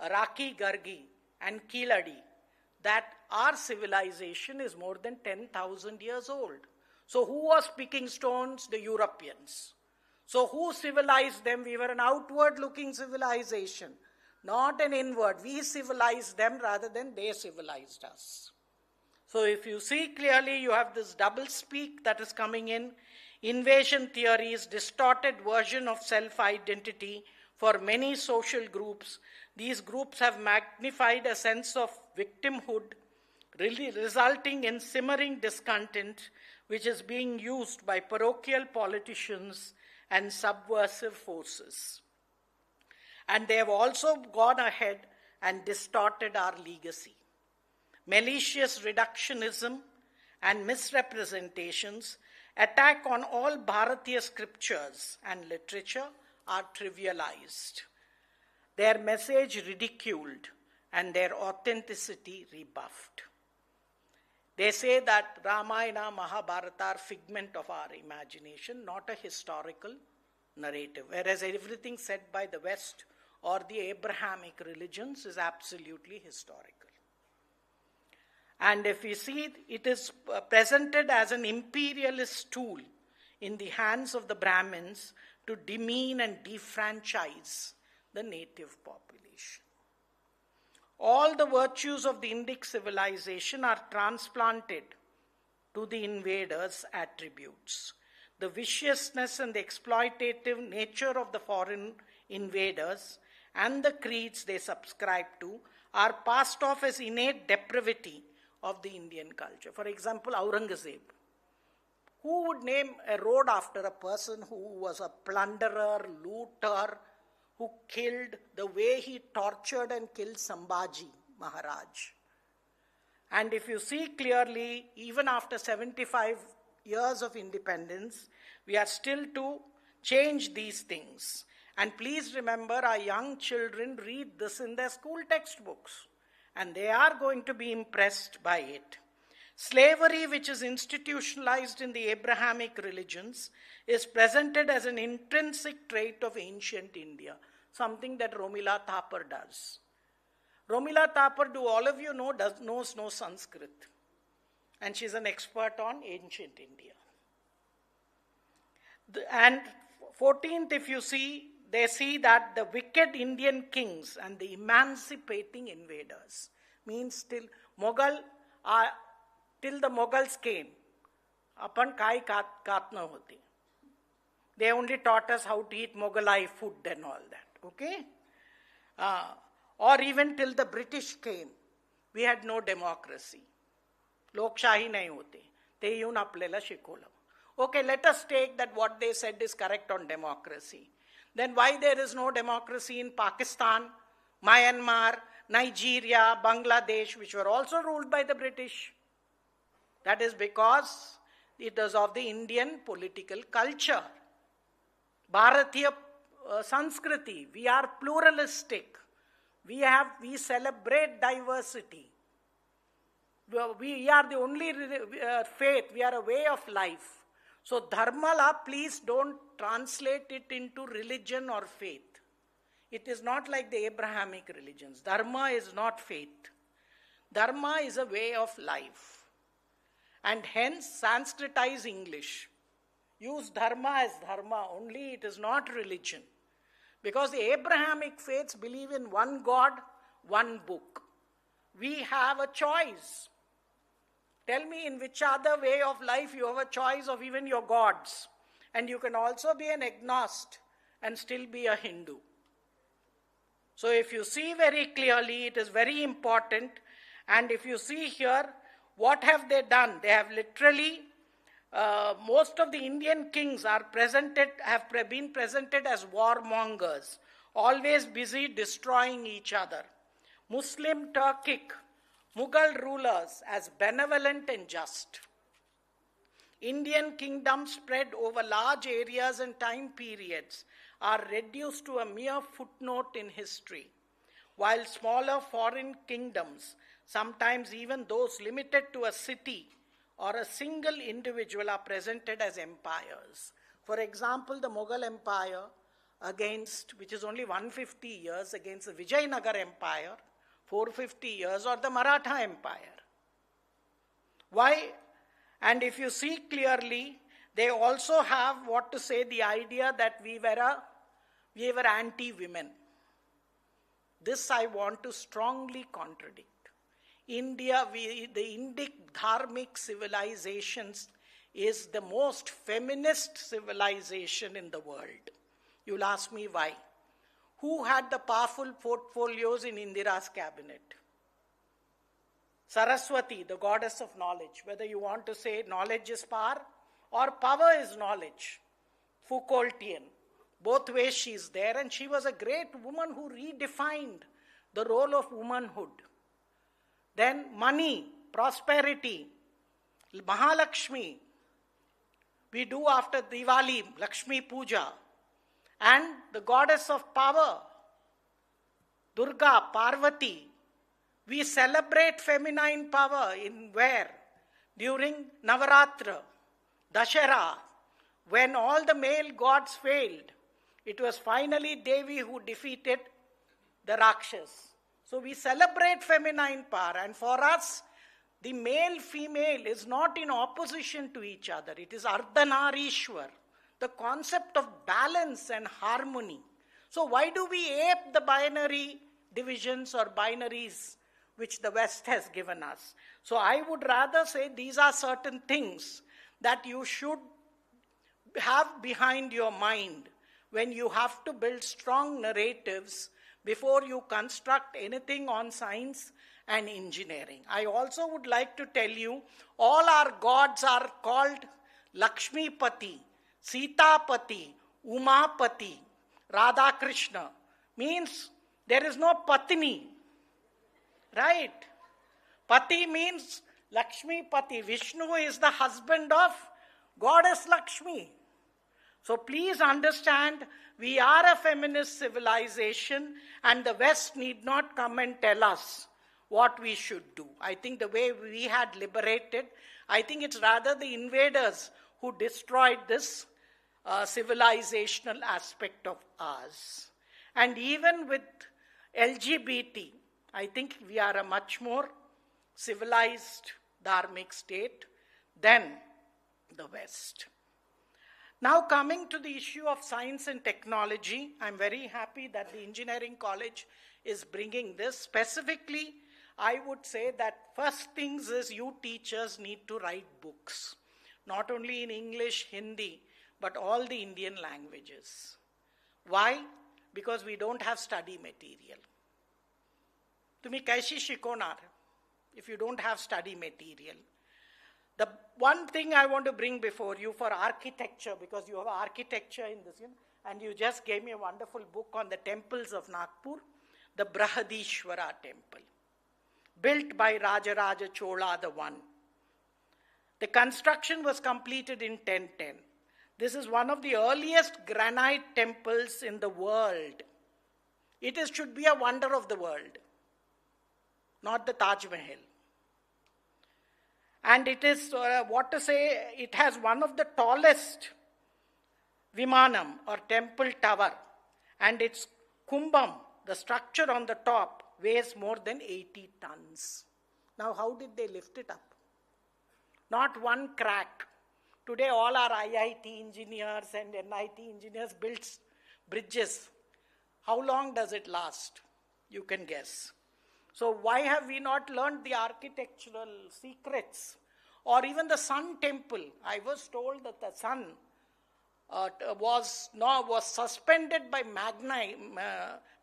Raki Gargi and Kiladi that our civilization is more than 10,000 years old. So who was picking stones? The Europeans. So who civilized them? We were an outward-looking civilization, not an inward. We civilized them rather than they civilized us. So if you see clearly, you have this double speak that is coming in. Invasion theories, distorted version of self-identity for many social groups. These groups have magnified a sense of victimhood, really resulting in simmering discontent, which is being used by parochial politicians and subversive forces. And they have also gone ahead and distorted our legacy. Malicious reductionism and misrepresentations attack on all Bharatiya scriptures and literature are trivialized, their message ridiculed, and their authenticity rebuffed. They say that Ramayana, Mahabharata are figment of our imagination, not a historical narrative, whereas everything said by the West or the Abrahamic religions is absolutely historical. And if we see, it is presented as an imperialist tool in the hands of the Brahmins to demean and defranchise the native population. All the virtues of the Indic civilization are transplanted to the invaders' attributes. The viciousness and the exploitative nature of the foreign invaders and the creeds they subscribe to are passed off as innate depravity of the Indian culture. For example, Aurangzeb. Who would name a road after a person who was a plunderer, looter, who killed the way he tortured and killed Sambhaji Maharaj? And if you see clearly, even after 75 years of independence, we are still to change these things. And please remember, our young children read this in their school textbooks, and they are going to be impressed by it. Slavery, which is institutionalized in the Abrahamic religions, is presented as an intrinsic trait of ancient India, something that Romila Thapar does. Romila Thapar, do all of you know, knows no Sanskrit. And she's an expert on ancient India. And 14th, if you see, they see that the wicked Indian kings and the emancipating invaders means till the Mughals came, apan kai kaat na hoti. They only taught us how to eat Mughalai food and all that, okay? Or even till the British came, we had no democracy. Lokshahi nahi hote. Te yun aplela shikola. Okay, let us take that what they said is correct on democracy. Then why there is no democracy in Pakistan, Myanmar, Nigeria, Bangladesh, which were also ruled by the British? That is because it is of the Indian political culture. Bharatiya Sanskriti, we are pluralistic. We celebrate diversity. We are the only faith, we are a way of life. So dharma, please don't translate it into religion or faith. It is not like the Abrahamic religions. Dharma is not faith. Dharma is a way of life. And hence Sanskritize English. Use dharma as dharma only, it is not religion. Because the Abrahamic faiths believe in one God, one book. We have a choice. Tell me in which other way of life you have a choice of even your gods. And you can also be an agnostic and still be a Hindu. So if you see very clearly, it is very important. And if you see here, what have they done? They have literally, most of the Indian kings have been presented as warmongers, always busy destroying each other. Muslim Turkic Mughal rulers as benevolent and just. Indian kingdoms spread over large areas and time periods are reduced to a mere footnote in history, while smaller foreign kingdoms, sometimes even those limited to a city or a single individual, are presented as empires. For example, the Mughal Empire which is only 150 years, against the Vijayanagar Empire, 450 years, or the Maratha Empire. Why? And if you see clearly, they also have the idea that we were anti-women. This I want to strongly contradict. India, the Indic Dharmic civilizations, is the most feminist civilization in the world. You'll ask me why. Who had the powerful portfolios in Indira's cabinet? Saraswati, the goddess of knowledge. Whether you want to say knowledge is power or power is knowledge. Foucaultian. Both ways she is there, and she was a great woman who redefined the role of womanhood. Then money, prosperity, Mahalakshmi. We do after Diwali, Lakshmi Puja. And the goddess of power, Durga, Parvati. We celebrate feminine power in where? During Navaratra, Dashera, when all the male gods failed. It was finally Devi who defeated the Rakshas. So we celebrate feminine power, and for us, the male-female is not in opposition to each other. It is Ardhanarishwar, the concept of balance and harmony. So why do we ape the binary divisions or binaries which the West has given us? So I would rather say these are certain things that you should have behind your mind when you have to build strong narratives before you construct anything on science and engineering. I also would like to tell you, all our gods are called Lakshmi Pati, Sita Pati, Uma Pati, Radha Krishna. Means there is no Patini, right? Pati means Lakshmi Pati. Vishnu is the husband of Goddess Lakshmi. So please understand, we are a feminist civilization, and the West need not come and tell us what we should do. I think the way we had liberated, I think it's rather the invaders who destroyed this civilizational aspect of ours. And even with LGBT, I think we are a much more civilized dharmic state than the West. Now coming to the issue of science and technology, I'm very happy that the engineering college is bringing this. Specifically, I would say that first things is you teachers need to write books, not only in English, Hindi, but all the Indian languages. Why? Because we don't have study material. Tumi kaisi shikonar if you don't have study material? The one thing I want to bring before you for architecture, because you have architecture in this, and you just gave me a wonderful book on the temples of Nagpur, the Brihadishwara temple, built by Rajaraja Chola I. The construction was completed in 1010. This is one of the earliest granite temples in the world. It should be a wonder of the world, not the Taj Mahal. And it is, it has one of the tallest Vimanam or temple tower, and its kumbam, the structure on the top, weighs more than 80 tons. Now how did they lift it up? Not one crack. Today all our IIT engineers and NIT engineers build bridges. How long does it last? You can guess. So why have we not learned the architectural secrets? Or even the sun temple. I was told that the sun was suspended by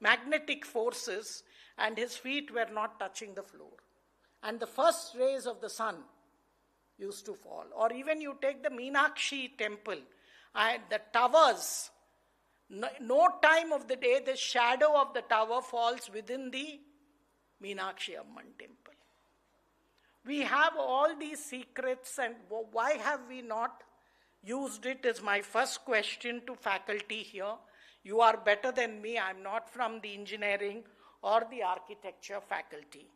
magnetic forces, and his feet were not touching the floor. And the first rays of the sun used to fall. Or even you take the Meenakshi temple, and the towers, no time of the day the shadow of the tower falls within the Meenakshi Amman temple. We have all these secrets, and why have we not used it is my first question to faculty here. You are better than me. I'm not from the engineering or the architecture faculty.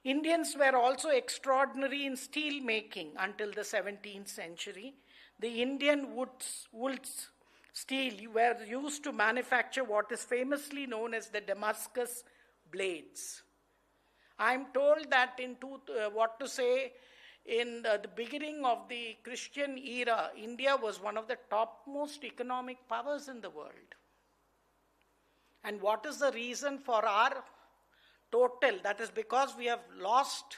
Indians were also extraordinary in steel making until the 17th century. The Indian wood steel were used to manufacture what is famously known as the Damascus blades. I'm told that in the beginning of the Christian era, India was one of the topmost economic powers in the world. And what is the reason for our total? That is because we have lost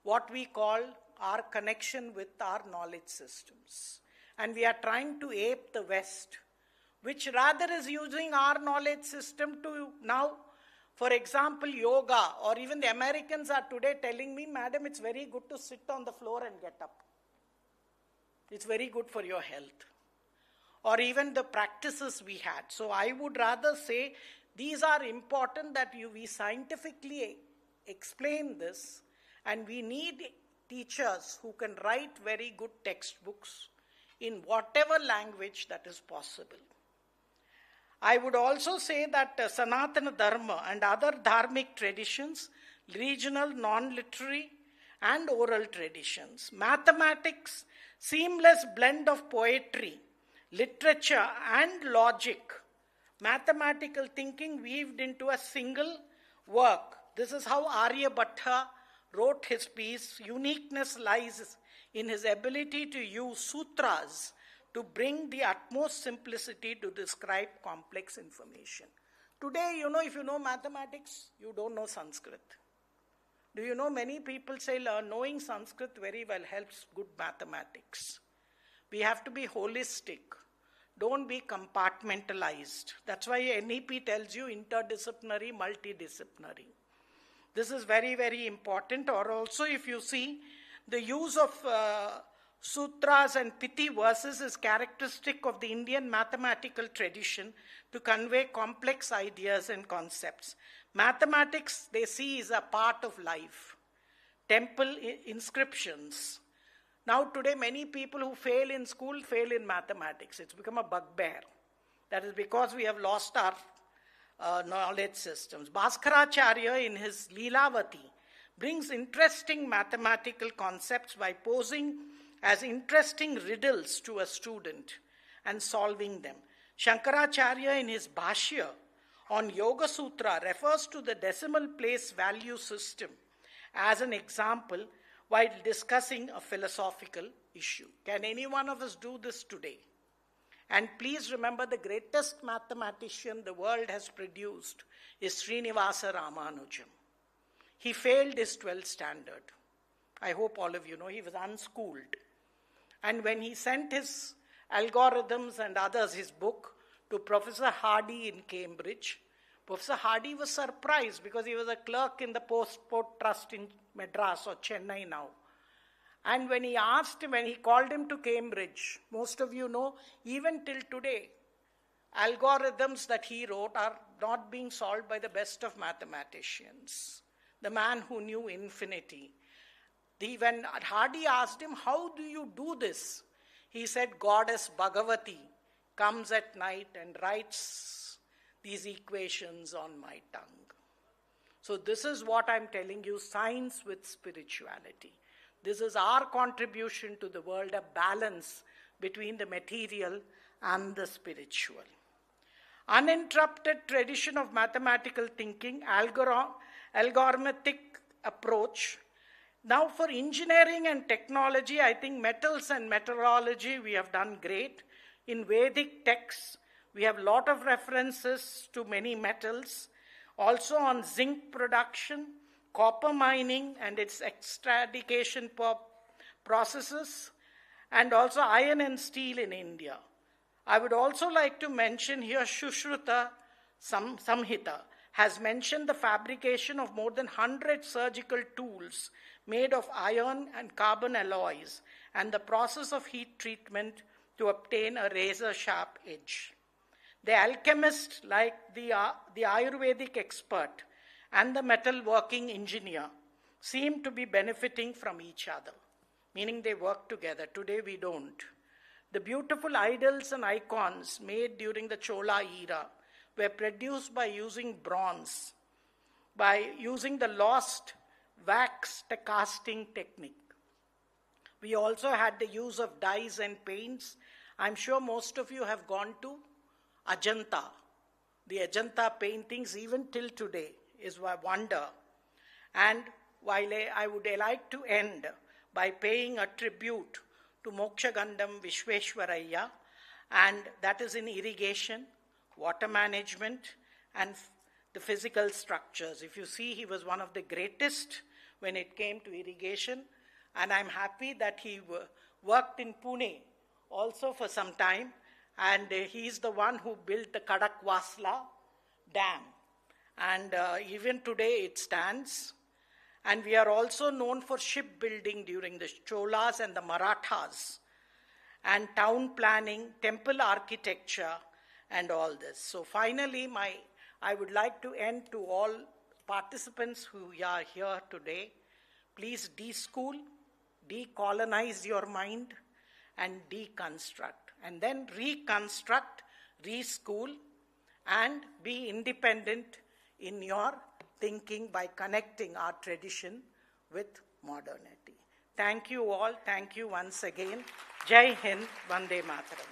what we call our connection with our knowledge systems. And we are trying to ape the West, which rather is using our knowledge system to now, for example, yoga, or even the Americans are today telling me, madam, it's very good to sit on the floor and get up. It's very good for your health. Or even the practices we had. So I would rather say these are important that we scientifically explain this, and we need teachers who can write very good textbooks in whatever language that is possible. I would also say that Sanatana Dharma and other dharmic traditions, regional, non-literary, and oral traditions, mathematics, seamless blend of poetry, literature, and logic, mathematical thinking weaved into a single work. This is how Aryabhatta wrote his piece. Uniqueness lies in his ability to use sutras to bring the utmost simplicity to describe complex information. Today, if you know mathematics, you don't know Sanskrit. Do you know many people say knowing Sanskrit very well helps good mathematics. We have to be holistic. Don't be compartmentalized. That's why NEP tells you interdisciplinary, multidisciplinary. This is very, very important. Or also, if you see, the use of sutras and pithy verses is characteristic of the Indian mathematical tradition to convey complex ideas and concepts. Mathematics, they see, is a part of life. Temple inscriptions. Now today, many people who fail in school fail in mathematics. It's become a bugbear. That is because we have lost our knowledge systems. Bhaskaracharya in his Leelavati brings interesting mathematical concepts by posing as interesting riddles to a student and solving them. Shankaracharya in his Bhashya on Yoga Sutra refers to the decimal place value system as an example while discussing a philosophical issue. Can any one of us do this today? And please remember, the greatest mathematician the world has produced is Srinivasa Ramanujan. He failed his 12th standard. I hope all of you know he was unschooled. And when he sent his algorithms and others, his book, to Professor Hardy in Cambridge, Professor Hardy was surprised because he was a clerk in the Port Trust in Madras or Chennai now. And when he called him to Cambridge, most of you know, even till today, algorithms that he wrote are not being solved by the best of mathematicians. The man who knew infinity. When Hardy asked him, how do you do this? He said, Goddess Bhagavati comes at night and writes these equations on my tongue. So this is what I'm telling you, science with spirituality. This is our contribution to the world, a balance between the material and the spiritual. Uninterrupted tradition of mathematical thinking, algorithmic approach. Now for engineering and technology, I think metals and metallurgy, we have done great. In Vedic texts, we have a lot of references to many metals. Also on zinc production, copper mining and its extradication processes, and also iron and steel in India. I would also like to mention here Sushruta Samhita has mentioned the fabrication of more than 100 surgical tools made of iron and carbon alloys and the process of heat treatment to obtain a razor-sharp edge. The alchemist, like the Ayurvedic expert and the metalworking engineer, seem to be benefiting from each other, meaning they work together. Today we don't. The beautiful idols and icons made during the Chola era were produced by using bronze, by using the lost wax casting technique. We also had the use of dyes and paints. I'm sure most of you have gone to Ajanta. The Ajanta paintings, even till today, is a wonder. And while I would like to end by paying a tribute to Mokshagandham Vishveshwaraya, and that is in irrigation, water management, and the physical structures. If you see, he was one of the greatest when it came to irrigation, and I'm happy that he worked in Pune also for some time, and he's the one who built the Kadakwasla Dam. And even today it stands. And we are also known for shipbuilding during the Cholas and the Marathas, and town planning, temple architecture, and all this. So finally, I would like to end to all participants who are here today. Please de-school, decolonize your mind, and deconstruct. And then reconstruct, reschool, and be independent in your thinking by connecting our tradition with modernity. Thank you all. Thank you once again. Jai Hind, Vande Mataram.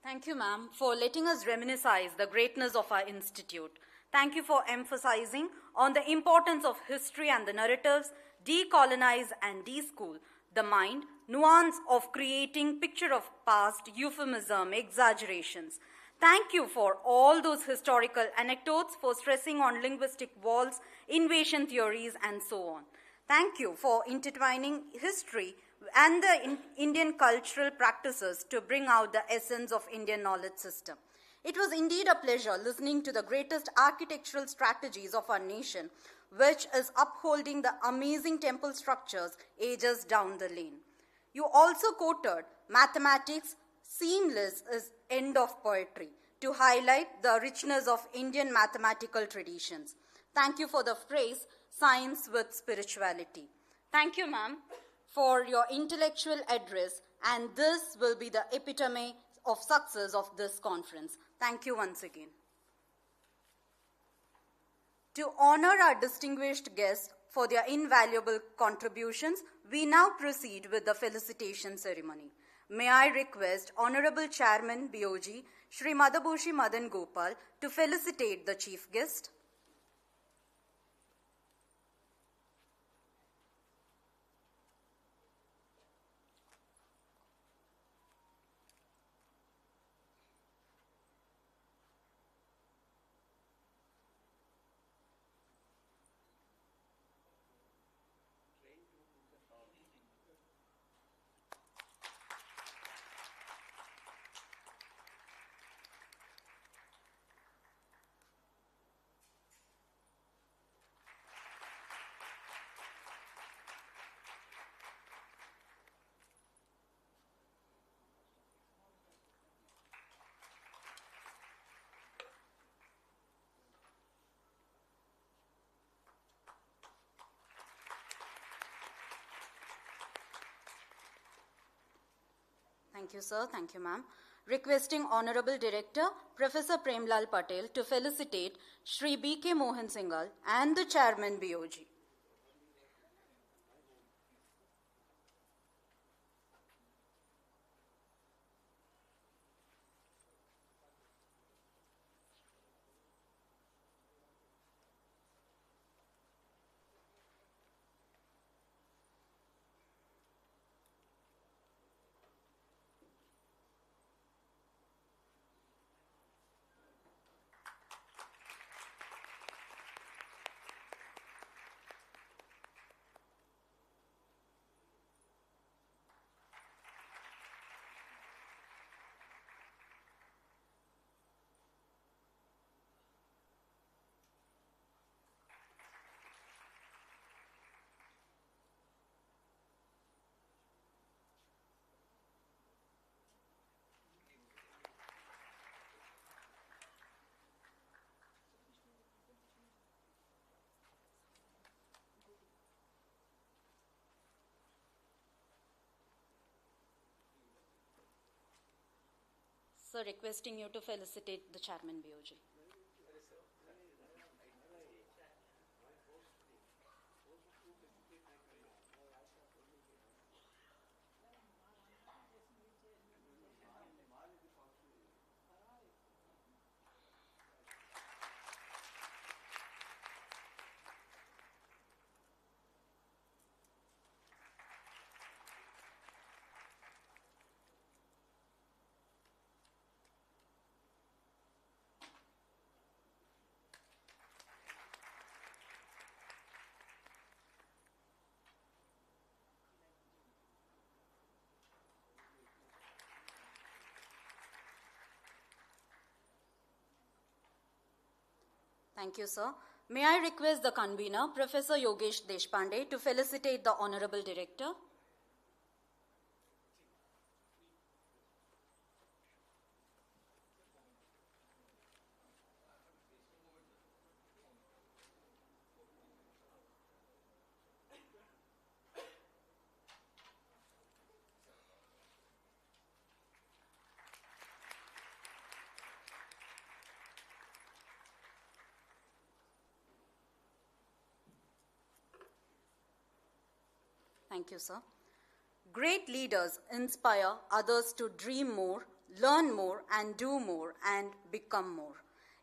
Thank you, ma'am, for letting us reminisce the greatness of our institute. Thank you for emphasizing on the importance of history and the narratives, decolonize and de-school, the mind, nuance of creating picture of past, euphemism, exaggerations. Thank you for all those historical anecdotes, for stressing on linguistic walls, invasion theories, and so on. Thank you for intertwining history and the Indian cultural practices to bring out the essence of Indian knowledge system. It was indeed a pleasure listening to the greatest architectural strategies of our nation, which is upholding the amazing temple structures ages down the lane. You also quoted mathematics, seamless is end of poetry, to highlight the richness of Indian mathematical traditions. Thank you for the phrase, science with spirituality. Thank you, ma'am, for your intellectual address, and this will be the epitome of success of this conference. Thank you once again. To honor our distinguished guests for their invaluable contributions, we now proceed with the felicitation ceremony. May I request Honorable Chairman BOG, Shri Madhabushi Madan Gopal, to felicitate the chief guest. Thank you, sir. Thank you, ma'am. Requesting Honorable Director, Professor Premlal Patel, to felicitate Shri B.K. Mohan Singhal and the Chairman BOG. So requesting you to felicitate the Chairman BOG. Thank you, sir. May I request the convener, Professor Yogesh Deshpande, to felicitate the Honorable Director. Thank you, sir. Great leaders inspire others to dream more, learn more, and do more, and become more.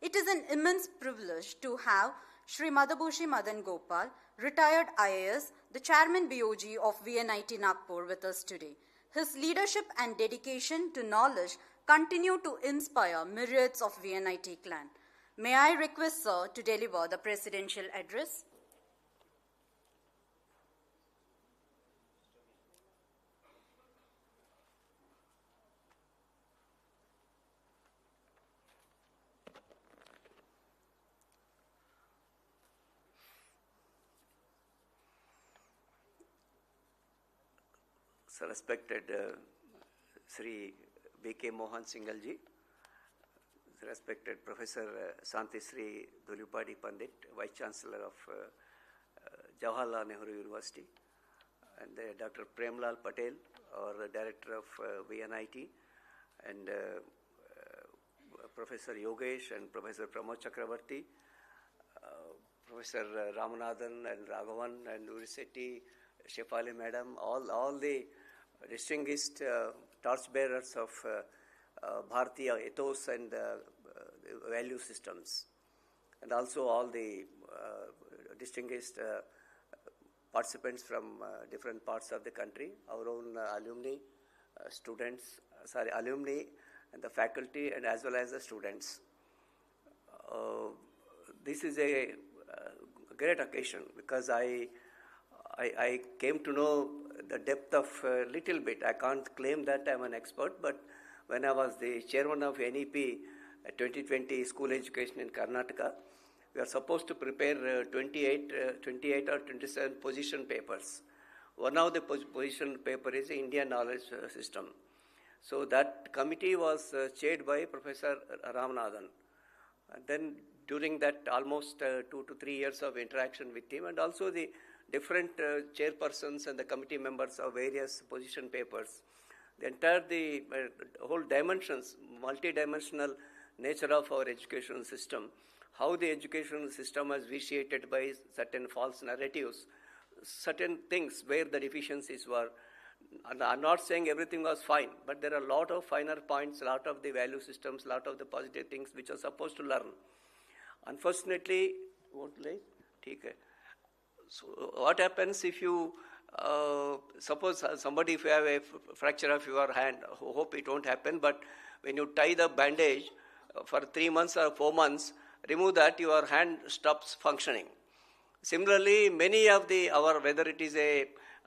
It is an immense privilege to have Shri Madhabushi Madan Gopal, retired IAS, the Chairman BOG of VNIT Nagpur, with us today. His leadership and dedication to knowledge continue to inspire myriads of VNIT clan. May I request, sir, to deliver the presidential address? So respected Sri B.K. Mohan Singhal-ji, respected Professor Santi Sri Dhulipadi Pandit, Vice Chancellor of Jawaharlal Nehru University, and Dr. Premlal Patel, our Director of VNIT, and Professor Yogesh and Professor Pramod Chakravarti, Professor Ramanathan and Raghavan and Urisetti, Shefali Madam, all the distinguished torchbearers of Bharatiya ethos and value systems, and also all the distinguished participants from different parts of the country, our own alumni, alumni and the faculty, and as well as the students. This is a great occasion because I came to know the depth of little bit. I can't claim that I'm an expert, but when I was the chairman of NEP 2020 school education in Karnataka, we are supposed to prepare 28 or 27 position papers. One of the position paper is the Indian knowledge system. So that committee was chaired by Professor Ramanathan. And then during that almost 2 to 3 years of interaction with him, and also the different chairpersons and the committee members of various position papers, the entire whole dimensions, multi-dimensional nature of our educational system, how the educational system was vitiated by certain false narratives, certain things where the deficiencies were. And I'm not saying everything was fine, but there are a lot of finer points, a lot of the value systems, a lot of the positive things which are supposed to learn. Unfortunately, so what happens if you, suppose somebody, if you have a fracture of your hand, hope it won't happen, but when you tie the bandage for 3 months or 4 months, remove that, your hand stops functioning. Similarly, many of whether it is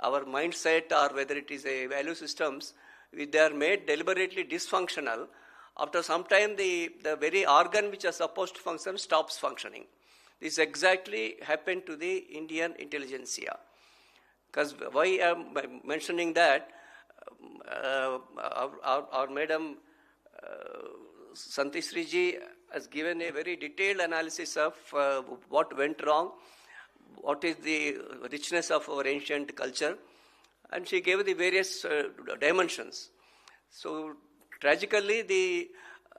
our mindset or whether it is a value systems, they are made deliberately dysfunctional. After some time, the very organ which is supposed to function stops functioning. This exactly happened to the Indian intelligentsia. Because why I am mentioning that, our Madam Santi Sri ji has given a very detailed analysis of what went wrong, what is the richness of our ancient culture, and she gave the various dimensions. So tragically,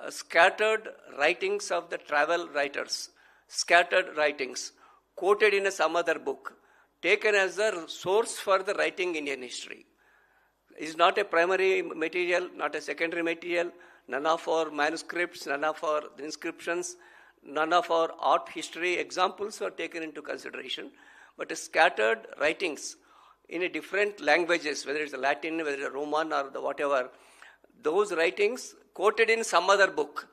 scattered writings of the travel writers, scattered writings, quoted in some other book, taken as the source for the writing Indian history. It's not a primary material, not a secondary material, none of our manuscripts, none of our inscriptions, none of our art history examples were taken into consideration, but scattered writings in a different languages, whether it's Latin, whether it's Roman or the whatever, those writings quoted in some other book,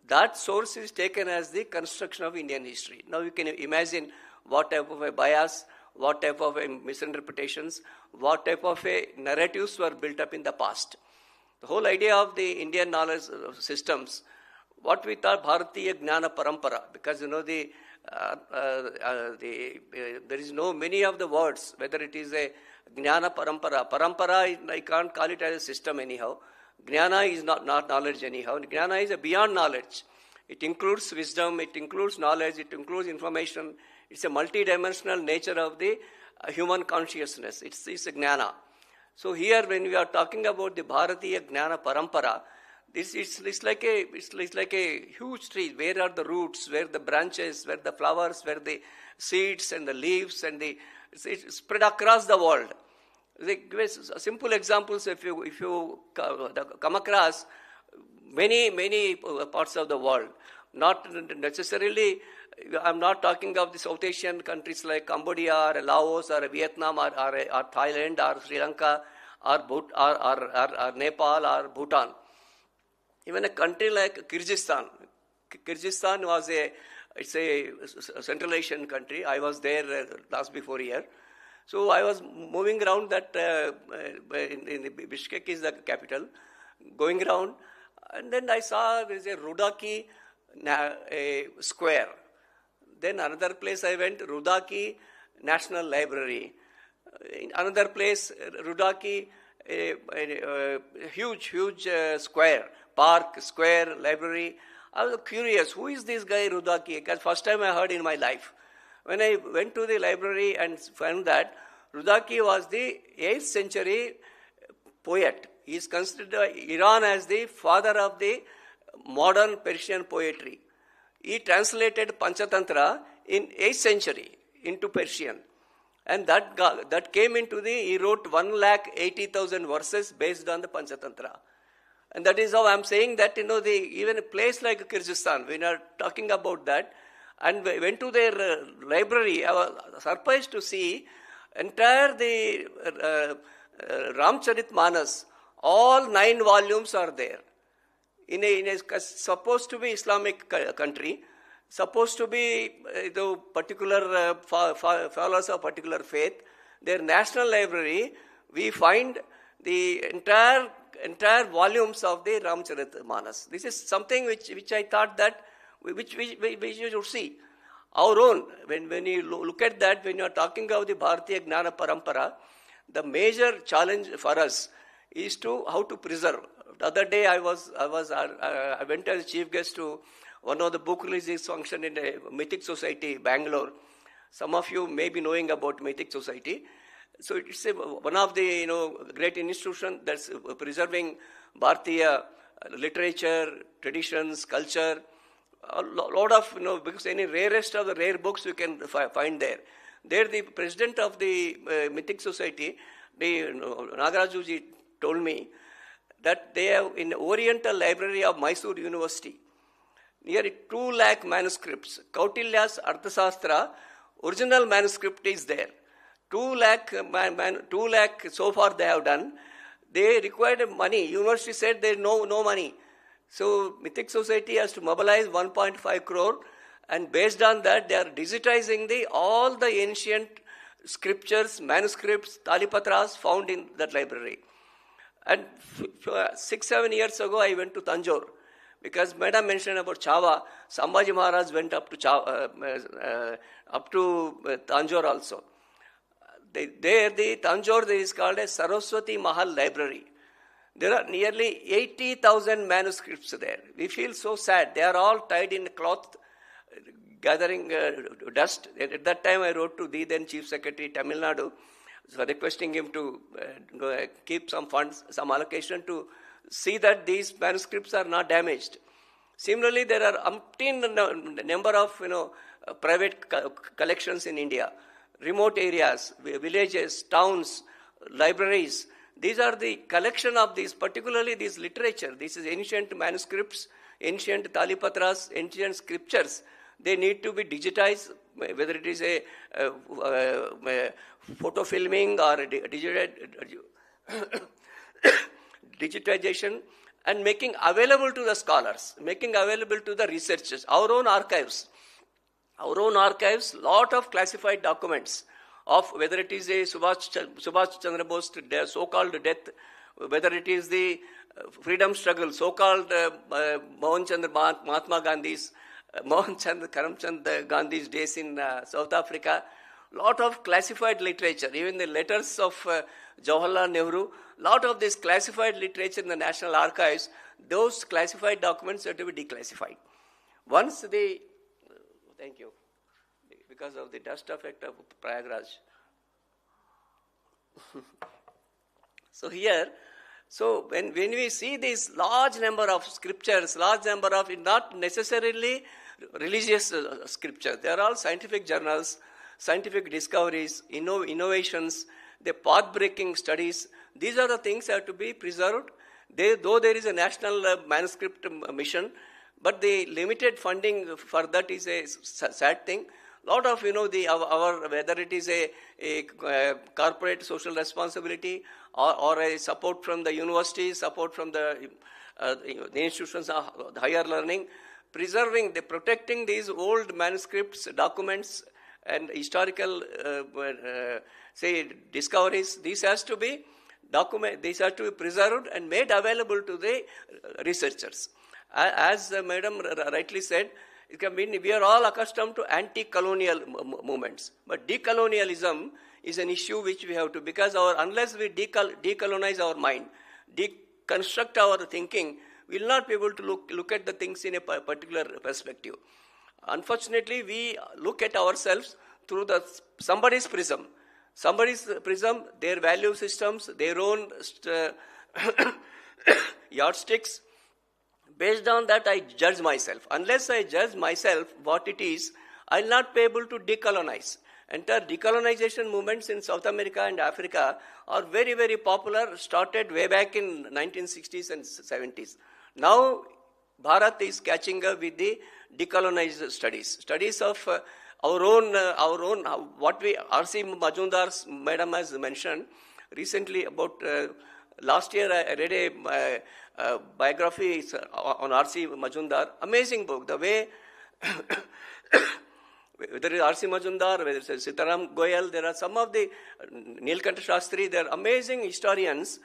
that source is taken as the construction of Indian history. Now you can imagine what type of a bias, what type of a misinterpretations, what type of a narratives were built up in the past. The whole idea of the Indian knowledge systems, what we thought Bharatiya Jnana Parampara, because there is no many of the words, whether it is a Jnana Parampara. Parampara, I can't call it as a system anyhow. Jnana is not knowledge anyhow. Jnana is a beyond knowledge. It includes wisdom, it includes knowledge, it includes information. It's a multi-dimensional nature of the human consciousness. It's a Jnana. So here when we are talking about the Bharatiya Jnana Parampara, it's like a huge tree. Where are the roots, where the branches, where the flowers, where the seeds and the leaves, and it's spread across the world. Simple examples, if you come across many parts of the world, not necessarily, I'm not talking of the South Asian countries like Cambodia or Laos or Vietnam or Thailand or Sri Lanka or Nepal or Bhutan. Even a country like Kyrgyzstan. Kyrgyzstan it's a Central Asian country. I was there last before year. So I was moving around that, in Bishkek is the capital, going around, and then I saw there is a Rudaki a square. Then another place I went, Rudaki National Library. In another place, Rudaki, a huge square, park, square, library. I was curious, who is this guy Rudaki? Because first time I heard in my life. When I went to the library and found that Rudaki was the 8th century poet. He is considered Iran as the father of the modern Persian poetry. He translated Panchatantra in 8th century into Persian. And that came into he wrote 180,000 verses based on the Panchatantra. And that is how I'm saying that, even a place like Kyrgyzstan, when we are talking about that, and we went to their library, I was surprised to see entire the Ramcharitmanas, all 9 volumes are there. In a supposed to be Islamic country, supposed to be the particular followers of particular faith, their national library, we find the entire volumes of the Ramcharitmanas. This is something which I thought that which you should see. Our own, when you look at that, when you are talking of the Bharatiya Jnana Parampara, the major challenge for us is how to preserve. The other day I went as chief guest to one of the book releases function in a Mythic Society, Bangalore. Some of you may be knowing about Mythic Society. So it's one of the great institutions that's preserving Bharatiya literature, traditions, culture. A lot of, because any rarest of the rare books you can find there. There the president of the Mythic Society, Nagarajuji, told me that they have in the Oriental Library of Mysore University, nearly 2 lakh manuscripts. Kautilya's Arthasastra, original manuscript is there. 2 lakh so far they have done. They required money. University said there is no money. So Mythic Society has to mobilize 1.5 crore, and based on that they are digitizing all the ancient scriptures, manuscripts, talipatras found in that library. And 6-7 years ago I went to Tanjore, because Madam mentioned about Chava. Sambhaji Maharaj went up to Tanjore also. The Tanjore is called a Saraswati Mahal Library. There are nearly 80,000 manuscripts there. We feel so sad. They are all tied in cloth, gathering dust. At that time I wrote to the then Chief Secretary Tamil Nadu, so requesting him to keep some funds, some allocation to see that these manuscripts are not damaged. Similarly, there are umpteen number of private collections in India, remote areas, villages, towns, libraries. These are the collection of these, particularly this literature. This is ancient manuscripts, ancient talipatras, ancient scriptures. They need to be digitized, whether it is a photo filming or digitization, and making available to the scholars, making available to the researchers. Our own archives, lot of classified documents of whether it is a Subhash Chandra Bose so-called death, whether it is the freedom struggle, so-called Mahatma Gandhi's, Karamchand Gandhi's days in South Africa, lot of classified literature, even the letters of Jawaharlal Nehru, lot of this classified literature in the National Archives, those classified documents have to be declassified. Once they, thank you, because of the dust effect of Prayagraj. So when we see this large number of scriptures, large number of, not necessarily religious scriptures, they are all scientific journals, scientific discoveries, innovations, the path-breaking studies. These are the things that have to be preserved. Though there is a national manuscript mission, but the limited funding for that is a sad thing. Lot of, our whether it is a corporate social responsibility or a support from the universities, support from the institutions of higher learning, protecting these old manuscripts, documents, and historical, discoveries. These has to be preserved and made available to the researchers. As Madam rightly said, we are all accustomed to anti-colonial movements, but decolonialism is an issue which we have to, because unless we decolonize our mind, deconstruct our thinking, we will not be able to look at the things in a particular perspective. Unfortunately, we look at ourselves through somebody's prism, their value systems, their own yardsticks. Based on that, I judge myself. Unless I judge myself what it is, I will not be able to decolonize. Entire decolonization movements in South America and Africa are very, very popular, started way back in 1960s and 70s. Now, Bharat is catching up with the decolonized studies of our own, what R.C. Majumdar's madam has mentioned recently about, last year I read a biography on R.C. Majumdar, amazing book, the way, whether it's R.C. Majumdar, whether it's Sitaram Goyal, there are some of the Nilkanta Shastri, they are amazing historians.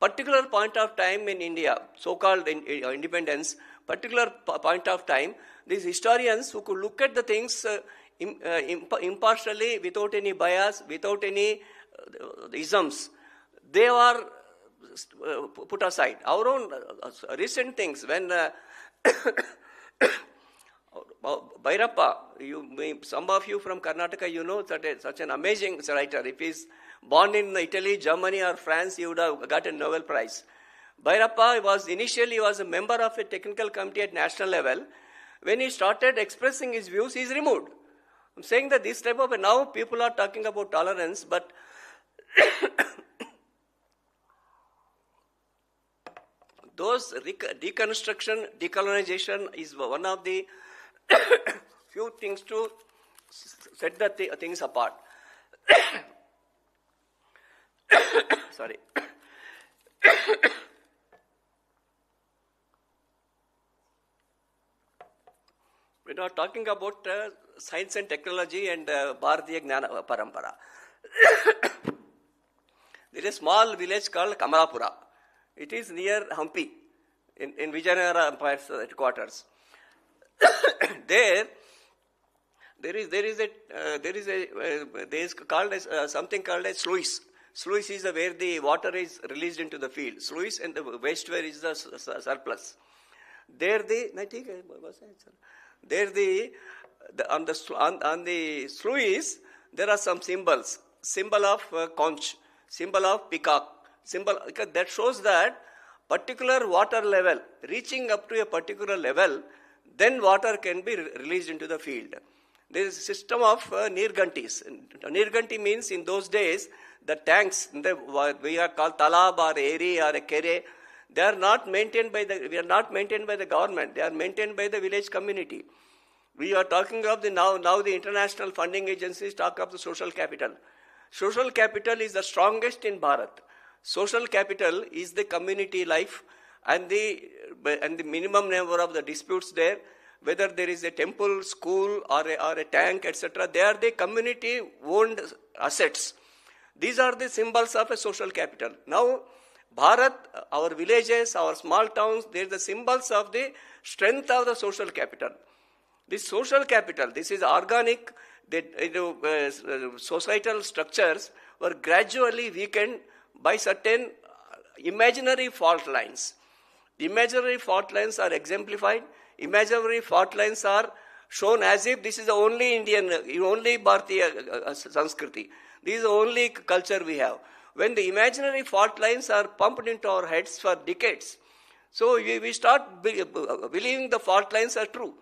Particular point of time in India, so-called independence, particular point of time, these historians who could look at the things impartially, without any bias, without any isms, they are put aside. Our own recent things, when Bhairappa, some of you from Karnataka, you know such an amazing writer. If he's born in Italy, Germany or France, he would have got a Nobel Prize. Bhairappa was a member of a technical committee at national level. When he started expressing his views, he is removed. I'm saying that this type of, now people are talking about tolerance, but those deconstruction, decolonization is one of the few things to set the things apart. Sorry. We are talking about science and technology and Bharatiya Gnana Parampara. There is a small village called Kamalapura. It is near Hampi, in Vijayanagara Empire's headquarters. There is called as something called as sluice. Sluice is where the water is released into the field. Sluice and the wastewater is the surplus. On the sluice there are some symbols. Symbol of conch, symbol of peacock, symbol that shows that particular water level, reaching up to a particular level, then water can be released into the field. There is a system of Nirgantis. Nirganti means in those days, the tanks, we are called talab or eri or a kere, they are not maintained by the government, they are maintained by the village community. We are talking of now the international funding agencies talk of the social capital. Social capital is the strongest in Bharat. Social capital is the community life and the minimum number of the disputes there, whether there is a temple, school or a tank, etc. They are the community owned assets. These are the symbols of a social capital. Now, Bharat, our villages, our small towns, they are the symbols of the strength of the social capital. This social capital, this is organic, societal structures were gradually weakened by certain imaginary fault lines. Imaginary fault lines are exemplified. Imaginary fault lines are shown as if this is the only Indian, only Bharatiya Sanskriti. This is the only culture we have. When the imaginary fault lines are pumped into our heads for decades, so we start believing the fault lines are true.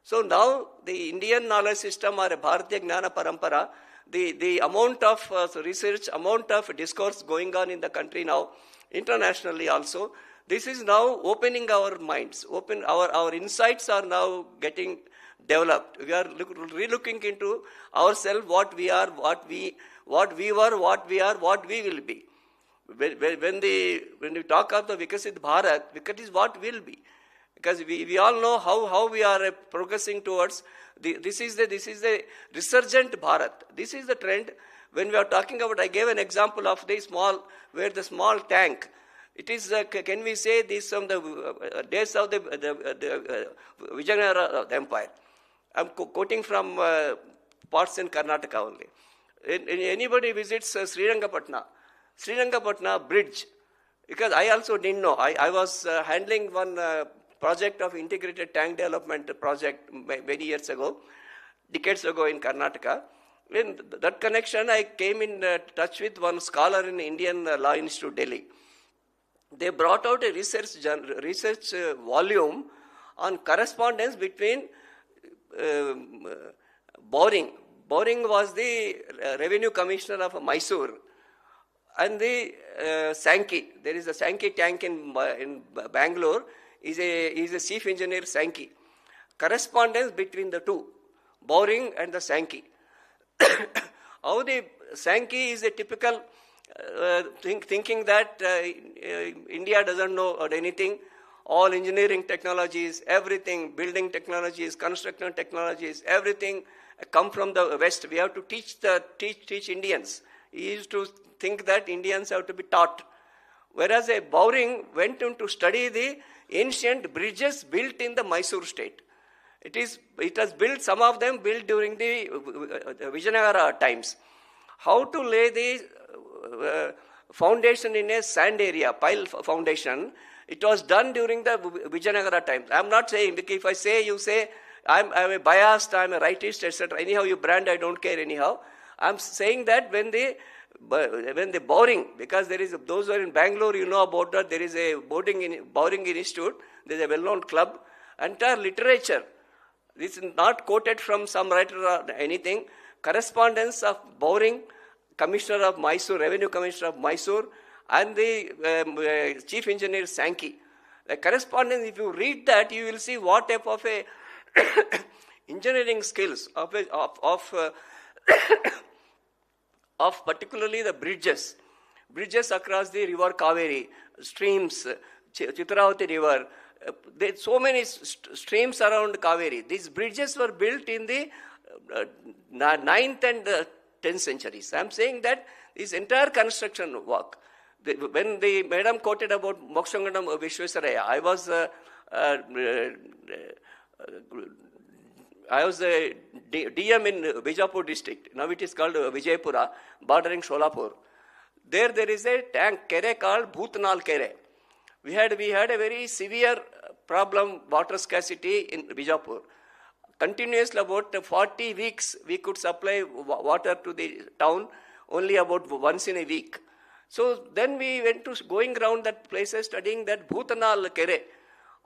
So now the Indian knowledge system or a Bharatiya Gnana Parampara, the amount of research, amount of discourse going on in the country now, internationally also, this is now opening our minds. Our insights are now getting developed. We are re-looking into ourselves, what we are, what we were, what we are, what we will be. When we talk of the Vikasit Bharat, Vikat is what will be. Because we all know how we are progressing towards, this is the resurgent Bharat. This is the trend. When we are talking about, I gave an example of the small tank. It is, can we say this from the days of the Vijayanagara Empire. I am quoting from parts in Karnataka only. Anybody visits Srirangapatna bridge, because I also didn't know. I was handling one project of integrated tank development project many years ago, decades ago in Karnataka. In that connection, I came in touch with one scholar in Indian Law Institute, Delhi. They brought out a research volume on correspondence between Boring. Boring was the revenue commissioner of Mysore, and the Sankey. There is a Sankey tank in Bangalore. Is a chief engineer Sankey. Correspondence between the two, Boring and the Sankey. How the Sankey is a typical thinking that India doesn't know anything. All engineering technologies, everything, building technologies, construction technologies, everything come from the West. We have to teach Indians. He used to think that Indians have to be taught. Whereas a Boring went in to study the ancient bridges built in the Mysore state. It was built, some of them built during the Vijayanagara times. How to lay the foundation in a sand area, pile foundation, it was done during the Vijayanagara times. I am not saying, because if I say, you say, I am a biased, I am a rightist, etc. Anyhow, you brand, I don't care anyhow. I am saying that when the Boring, because there is, those who are in Bangalore, you know about that, there is a Boring Institute, there is a well-known club, entire literature, this is not quoted from some writer or anything, correspondence of Boring, Commissioner of Mysore, Revenue Commissioner of Mysore, and the Chief Engineer Sankey. The correspondence, if you read that, you will see what type of a engineering skills of particularly the bridges across the river Kaveri, streams, Chitravati river, there are so many streams around Kaveri. These bridges were built in the 9th and 10th centuries. I am saying that this entire construction work, when the madam quoted about Mokshangadam Vishwesaraya, I was a DM in Bijapur district. Now it is called Vijaypura, bordering Sholapur. There is a tank kere called Bhutnal Kere. We had a very severe problem, water scarcity in Bijapur. Continuously about 40 weeks we could supply water to the town only about once in a week. So then we went to going around that places studying that Bhutanal Kere.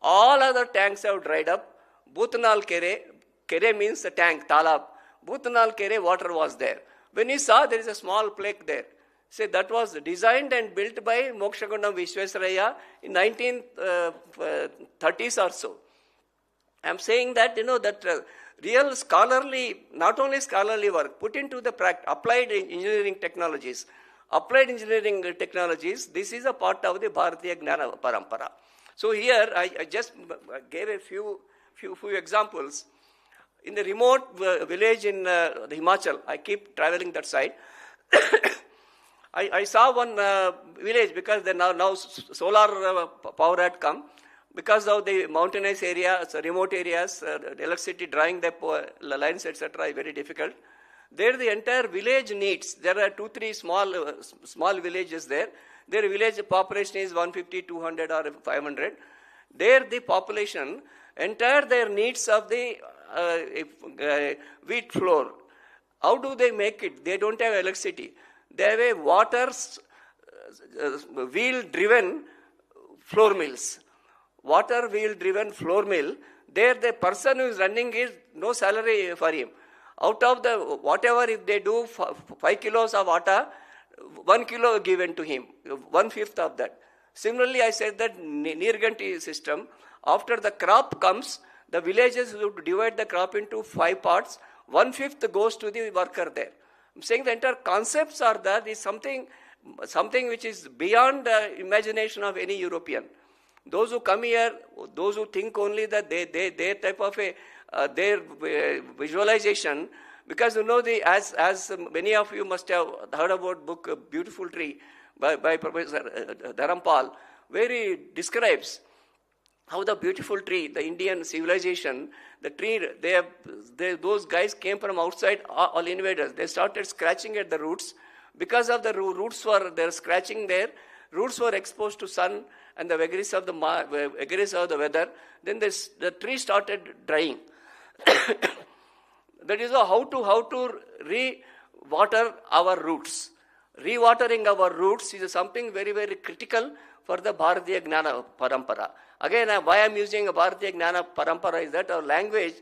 All other tanks have dried up. Bhutanal Kere means the tank, Talab. Bhutanal Kere, water was there. When he saw there is a small lake there, say that was designed and built by Mokshagundam Vishwesvaraya in 1930s or so. I am saying that, that real scholarly, not only scholarly work, put into the applied engineering technologies. Applied engineering technologies, this is a part of the Bharatiya Gnana Parampara. So here I just gave a few examples. In the remote village in the Himachal, I keep traveling that side. I saw one village because now solar power had come. Because of the mountainous areas, remote areas, the electricity drawing the lines, etc., is very difficult. There the entire village needs, there are 2-3 small villages there. Their village population is 150, 200 or 500. There the population, entire their needs of the wheat flour. How do they make it? They don't have electricity. They have a wheel-driven flour mills. Water wheel-driven flour mill. There the person who is running is no salary for him. Out of the whatever, if they do 5 kilos of atta, 1 kilo given to him, 1/5 of that. Similarly, I said that Nirganti system, after the crop comes, the villages would divide the crop into 5 parts, 1/5 goes to the worker there. I'm saying the entire concepts are that is something which is beyond the imagination of any European. Those who come here, those who think only that their type of their visualization, because as many of you must have heard about book Beautiful Tree by Professor Dharampal, where he describes how the beautiful tree, the Indian civilization, the tree, those guys came from outside, all invaders. They started scratching at the roots. Because of the roots they're scratching there, roots were exposed to sun and the vagaries of the weather. Then the tree started drying. That is how to re-water our roots. Re-watering our roots is something very, very critical for the Bharatiya Gnana Parampara. Again, why I am using a Bharatiya Gnana Parampara is that our language,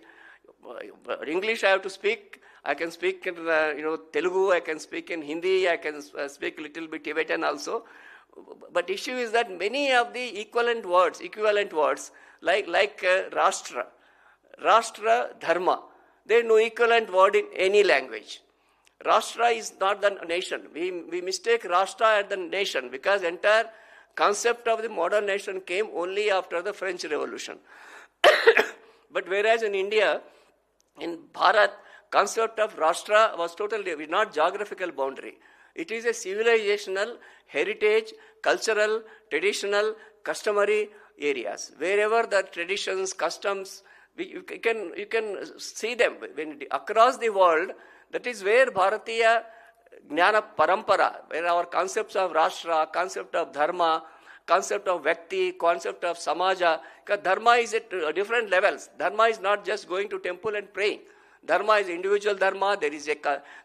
English I have to speak. I can speak in Telugu, I can speak in Hindi, I can speak a little bit Tibetan also. But issue is that many of the equivalent words like Rashtra, Dharma, there is no equivalent word in any language. Rashtra is not the nation. We mistake Rashtra as the nation because entire concept of the modern nation came only after the French Revolution. But whereas in India, in Bharat, concept of Rashtra was totally not geographical boundary. It is a civilizational, heritage, cultural, traditional, customary areas. Wherever the traditions, customs, you can see them across the world. That is where Bharatiya Gnana Parampara, where our concepts of Rashtra, concept of Dharma, concept of Vyakti, concept of Samaja, because Dharma is at different levels. Dharma is not just going to temple and praying. Dharma is individual Dharma, there is a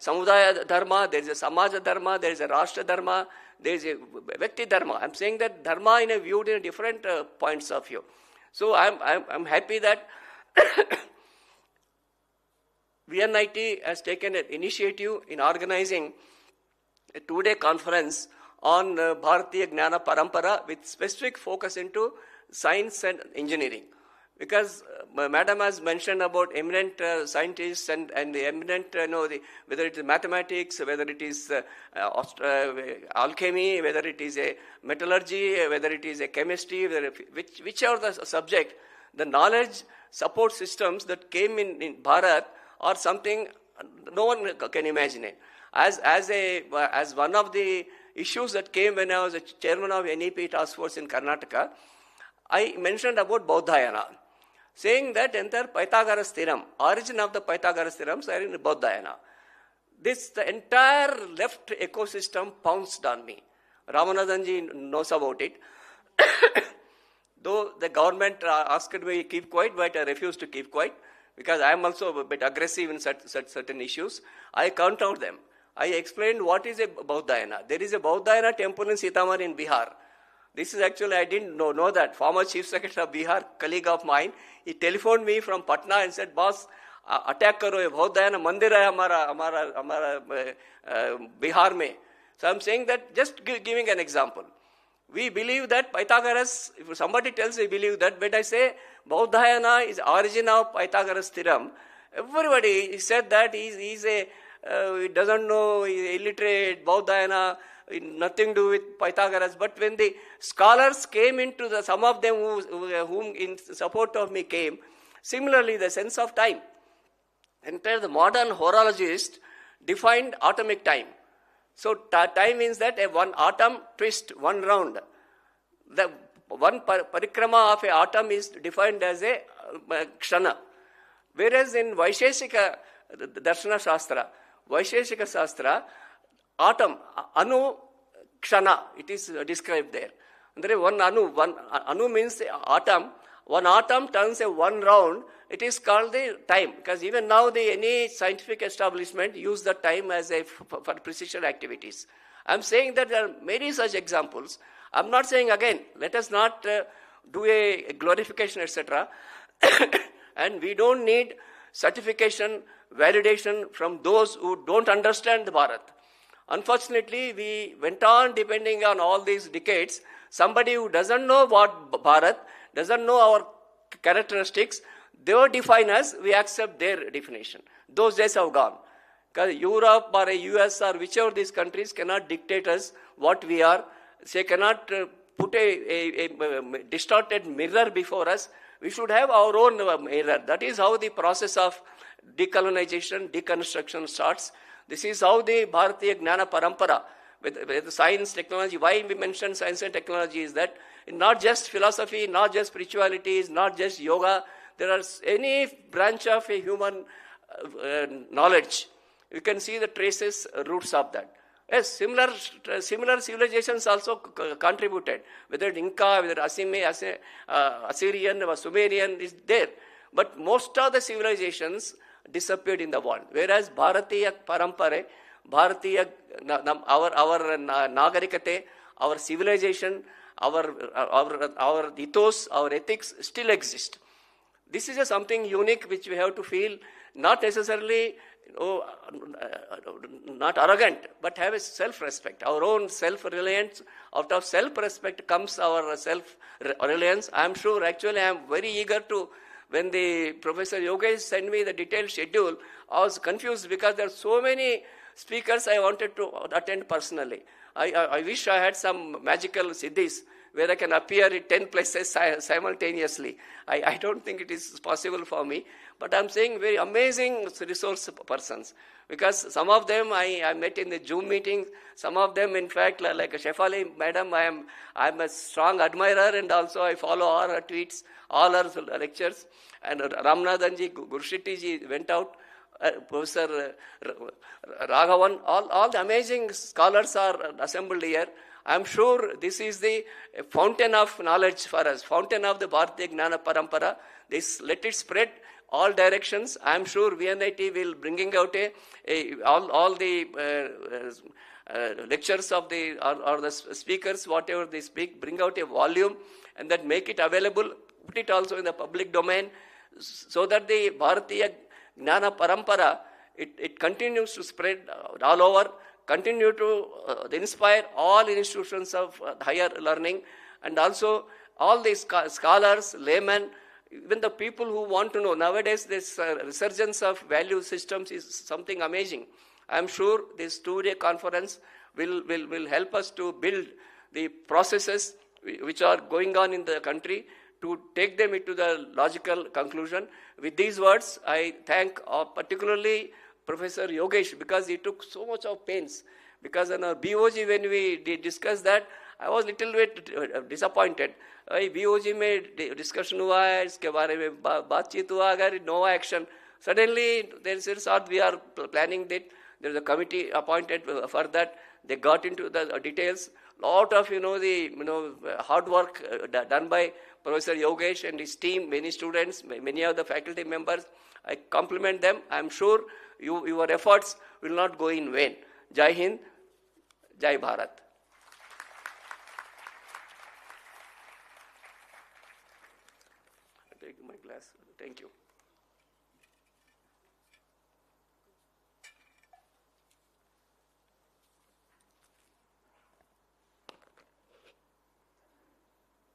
Samudaya Dharma, there is a Samaja Dharma, there is a Rashtra Dharma, there is a Vyakti Dharma. I'm saying that Dharma viewed in different points of view. So I'm happy that VNIT has taken an initiative in organizing a 2-day conference on Bharatiya Gnana Parampara with specific focus into science and engineering. Because Madam has mentioned about eminent scientists and the eminent, whether it is mathematics, whether it is alchemy, whether it is a metallurgy, whether it is a chemistry, whichever the subject, the knowledge support systems that came in Bharat are something no one can imagine it. As one of the issues that came when I was a chairman of NEP task force in Karnataka, I mentioned about Baudhayana, saying that entire Pythagoras theorem, origin of the Pythagoras theorems are in Baudhayana. The entire left ecosystem pounced on me. Ramanathanji knows about it. Though the government asked me to keep quiet, but I refused to keep quiet because I am also a bit aggressive in certain issues. I counter them. I explained what is a Bauddhayana. There is a Bauddhayana temple in Sitamarhi in Bihar. This is actually, I didn't know that. Former Chief Secretary of Bihar, colleague of mine, he telephoned me from Patna and said, boss, attack karo, ye Bauddhayana mandir hai hamara Bihar mein. So I'm saying that, just giving an example. We believe that Pythagoras, if somebody tells we believe that, but I say Bauddhayana is origin of Pythagoras theorem. Everybody said that he doesn't know, he's illiterate, Bauddhayana, nothing to do with Pythagoras. But when the scholars came into some of them whom in support of me came, similarly the sense of time. Entire the modern horologist defined atomic time. So time means that one atom twist, one round. The one parikrama of an atom is defined as a kshana. Whereas in Vaisheshika Darshana Shastra, atom, anu, kshana, it is described there. And one anu means atom. One atom turns a one round, it is called the time. Because even now any scientific establishment use the time as for precision activities. I'm saying that there are many such examples. I'm not saying again, let us not do a glorification, etc. And we don't need certification, validation from those who don't understand the Bharat. Unfortunately, we went on depending on all these decades. Somebody who doesn't know what Bharat, doesn't know our characteristics, they will define us, we accept their definition. Those days have gone. Because Europe or US or whichever these countries cannot dictate us what we are. They cannot put a distorted mirror before us. We should have our own mirror. That is how the process of decolonization, deconstruction starts. This is how the Bharatiya Gnana Parampara, with science, technology, why we mention science and technology is that not just philosophy, not just spirituality, not just yoga, there are any branch of a human knowledge. You can see the traces, roots of that. Yes, similar civilizations also contributed, whether Inca, whether Assyrian or Sumerian is there. But most of the civilizations disappeared in the world. Whereas Bharatiya Parampare, Bharatiya, our Nagarikate, our civilization, our ethos, our ethics still exist. This is something unique which we have to feel, not necessarily not arrogant, but have a self-respect. Our own self-reliance. Out of self-respect comes our self-reliance. I am sure, actually, I am very eager to, when the Professor Yogesh sent me the detailed schedule, I was confused because there are so many speakers I wanted to attend personally. I wish I had some magical siddhis where I can appear in 10 places simultaneously. I don't think it is possible for me. But I'm saying very amazing resource persons. Because some of them I met in the Zoom meetings. Some of them, in fact, like Shefali Madam, I'm a strong admirer, and also I follow all her tweets, all her lectures. And Ramanathanji, Gurshetty ji went out. Professor Raghavan, all the amazing scholars are assembled here. I'm sure this is the fountain of knowledge for us, fountain of the Bharatiya Gnana Parampara. Let it spread all directions. I'm sure VNIT will bringing out all the lectures of or the speakers, whatever they speak, bring out a volume and then make it available, put it also in the public domain, so that the Bharatiya Gnana Parampara, it continues to spread all over, continue to inspire all institutions of higher learning, and also all the scholars, laymen, even the people who want to know. Nowadays, this resurgence of value systems is something amazing. I am sure this two-day conference will help us to build the processes which are going on in the country, to take them into the logical conclusion. With these words, I thank particularly Professor Yogesh, because he took so much of pains. Because in our BOG, when we discussed that, I was little bit disappointed. BOG में discussion हुआ है, इसके बारे में बातचीत हुआ, अगर no action. Suddenly, we are planning that. There is a committee appointed for that. They got into the details. Lot of hard work done by Professor Yogesh and his team, many students, many of the faculty members. I compliment them. I am sure your efforts will not go in vain. Jai Hind, Jai Bharat. Take my glass. Thank you.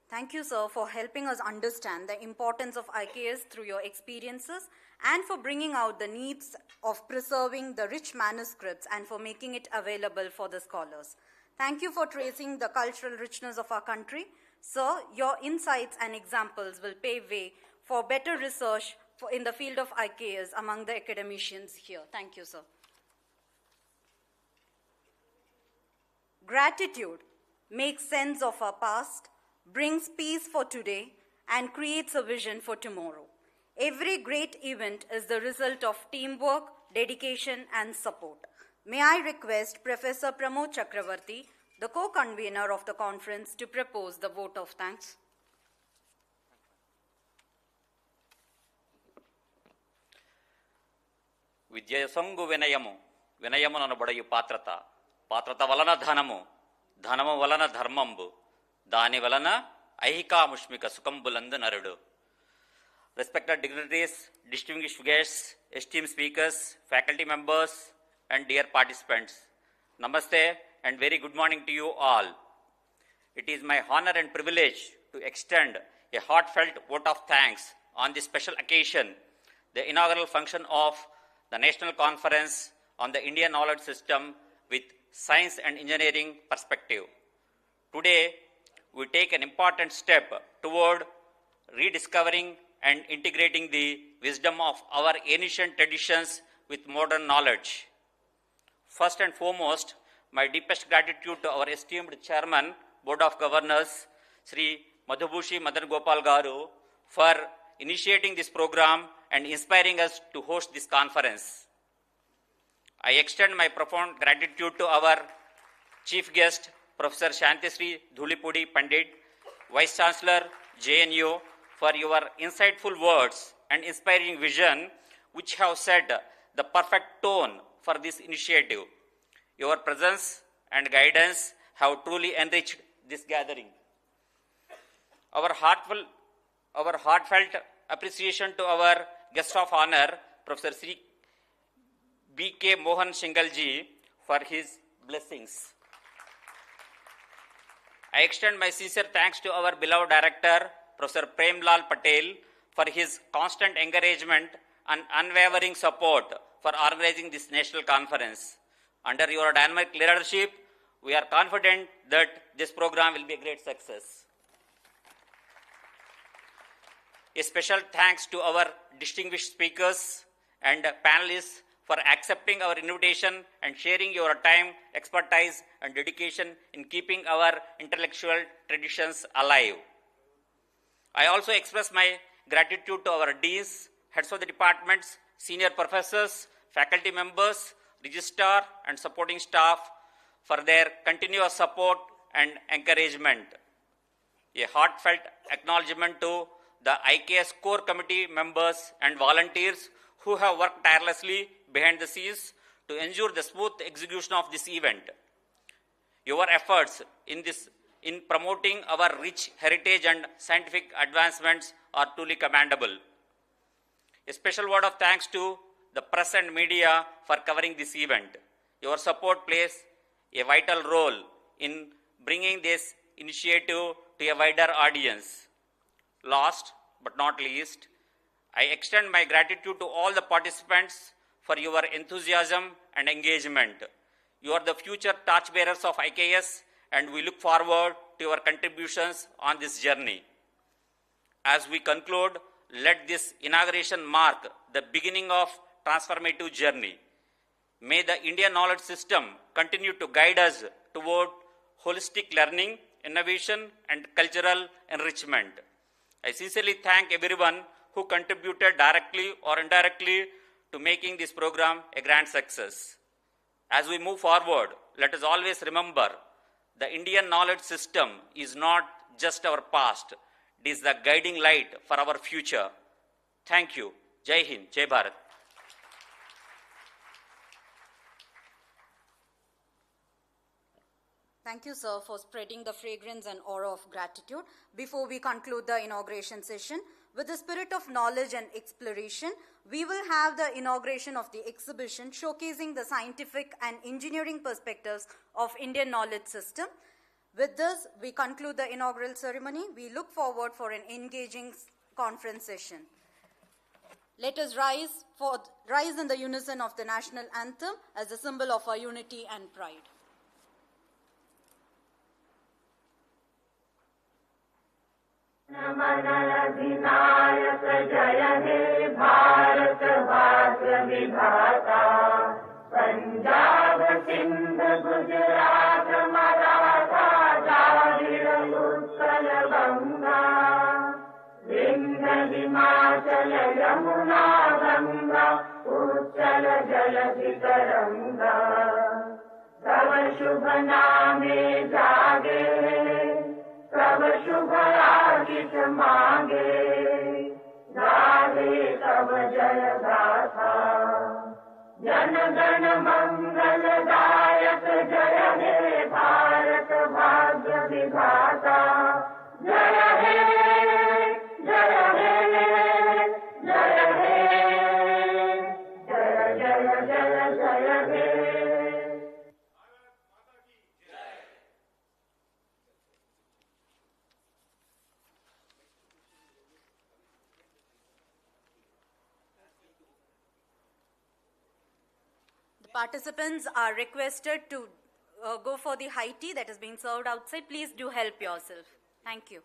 Thank you, sir, for helping us understand the importance of IKS through your experiences and for bringing out the needs of preserving the rich manuscripts and for making it available for the scholars. Thank you for tracing the cultural richness of our country. Sir, your insights and examples will pave way for better research in the field of IKS among the academicians here. Thank you, sir. Gratitude makes sense of our past, brings peace for today, and creates a vision for tomorrow. Every great event is the result of teamwork, dedication, and support. May I request Professor Pramod Chakravarti, the co-convener of the conference, to propose the vote of thanks. విద్యసంగు వినయము వినయమునను బడయు పాత్రత పాత్రత వలన ధనము ధనము వలన ధర్మంబు దాని వలన ఐహికాముష్మిక సుఖంబులందు నరుడు. Respected dignitaries, distinguished guests, esteemed speakers, faculty members, and dear participants, Namaste and very good morning to you all. It is my honor and privilege to extend a heartfelt vote of thanks on this special occasion, the inaugural function of the National Conference on the Indian Knowledge System with Science and Engineering Perspective. Today, we take an important step toward rediscovering and integrating the wisdom of our ancient traditions with modern knowledge. First and foremost, my deepest gratitude to our esteemed Chairman, Board of Governors, Sri Madhubhushi Madan Gopal Garu, for initiating this program and inspiring us to host this conference. I extend my profound gratitude to our Chief Guest, Professor Shanthisri Dhulipudi Pandit, Vice Chancellor, JNU, for your insightful words and inspiring vision, which have set the perfect tone for this initiative. Your presence and guidance have truly enriched this gathering. Our heartfelt appreciation to our guest of honor, Professor Sri B.K. Mohan Shingalji, for his blessings. I extend my sincere thanks to our beloved director, Professor Premlal Patel, for his constant encouragement and unwavering support for organizing this national conference. Under your dynamic leadership, we are confident that this program will be a great success. A special thanks to our distinguished speakers and panelists for accepting our invitation and sharing your time, expertise, and dedication in keeping our intellectual traditions alive. I also express my gratitude to our deans, heads of the departments, senior professors, faculty members, registrar, and supporting staff for their continuous support and encouragement. A heartfelt acknowledgement to the IKS core committee members and volunteers who have worked tirelessly behind the scenes to ensure the smooth execution of this event. Your efforts in promoting our rich heritage and scientific advancements are truly commendable. A special word of thanks to the press and media for covering this event. Your support plays a vital role in bringing this initiative to a wider audience. Last but not least, I extend my gratitude to all the participants for your enthusiasm and engagement. You are the future torchbearers of IKS, and we look forward to your contributions on this journey. As we conclude, let this inauguration mark the beginning of transformative journey. May the Indian knowledge system continue to guide us toward holistic learning, innovation, and cultural enrichment. I sincerely thank everyone who contributed directly or indirectly to making this program a grand success. As we move forward, let us always remember the Indian knowledge system is not just our past, it is the guiding light for our future. Thank you. Jai Hind, Jai Bharat. Thank you, sir, for spreading the fragrance and aura of gratitude. Before we conclude the inauguration session, with the spirit of knowledge and exploration, we will have the inauguration of the exhibition showcasing the scientific and engineering perspectives of Indian knowledge system. With this, we conclude the inaugural ceremony. We look forward for an engaging conference session. Let us rise in the unison of the national anthem as a symbol of our unity and pride. नमनरधिनायक जय हे भारत भाग्य विधाता पंजाब सिंध गुजरात मराठा द्राविड़ उत्कल गंगा विंध्य हिमाचल यमुना गंगा उच्चल जलधि तरंगा तव शुभ नामे जागे तब शुभ आशिष मांगे गावे तब जय गाथा जन गण मंगल दायक जय हे भारत भाग्य विधाता जय हे जय हे जय हे जय जय जय जय हे Participants are requested to go for the high tea that is being served outside. Please do help yourself. Thank you.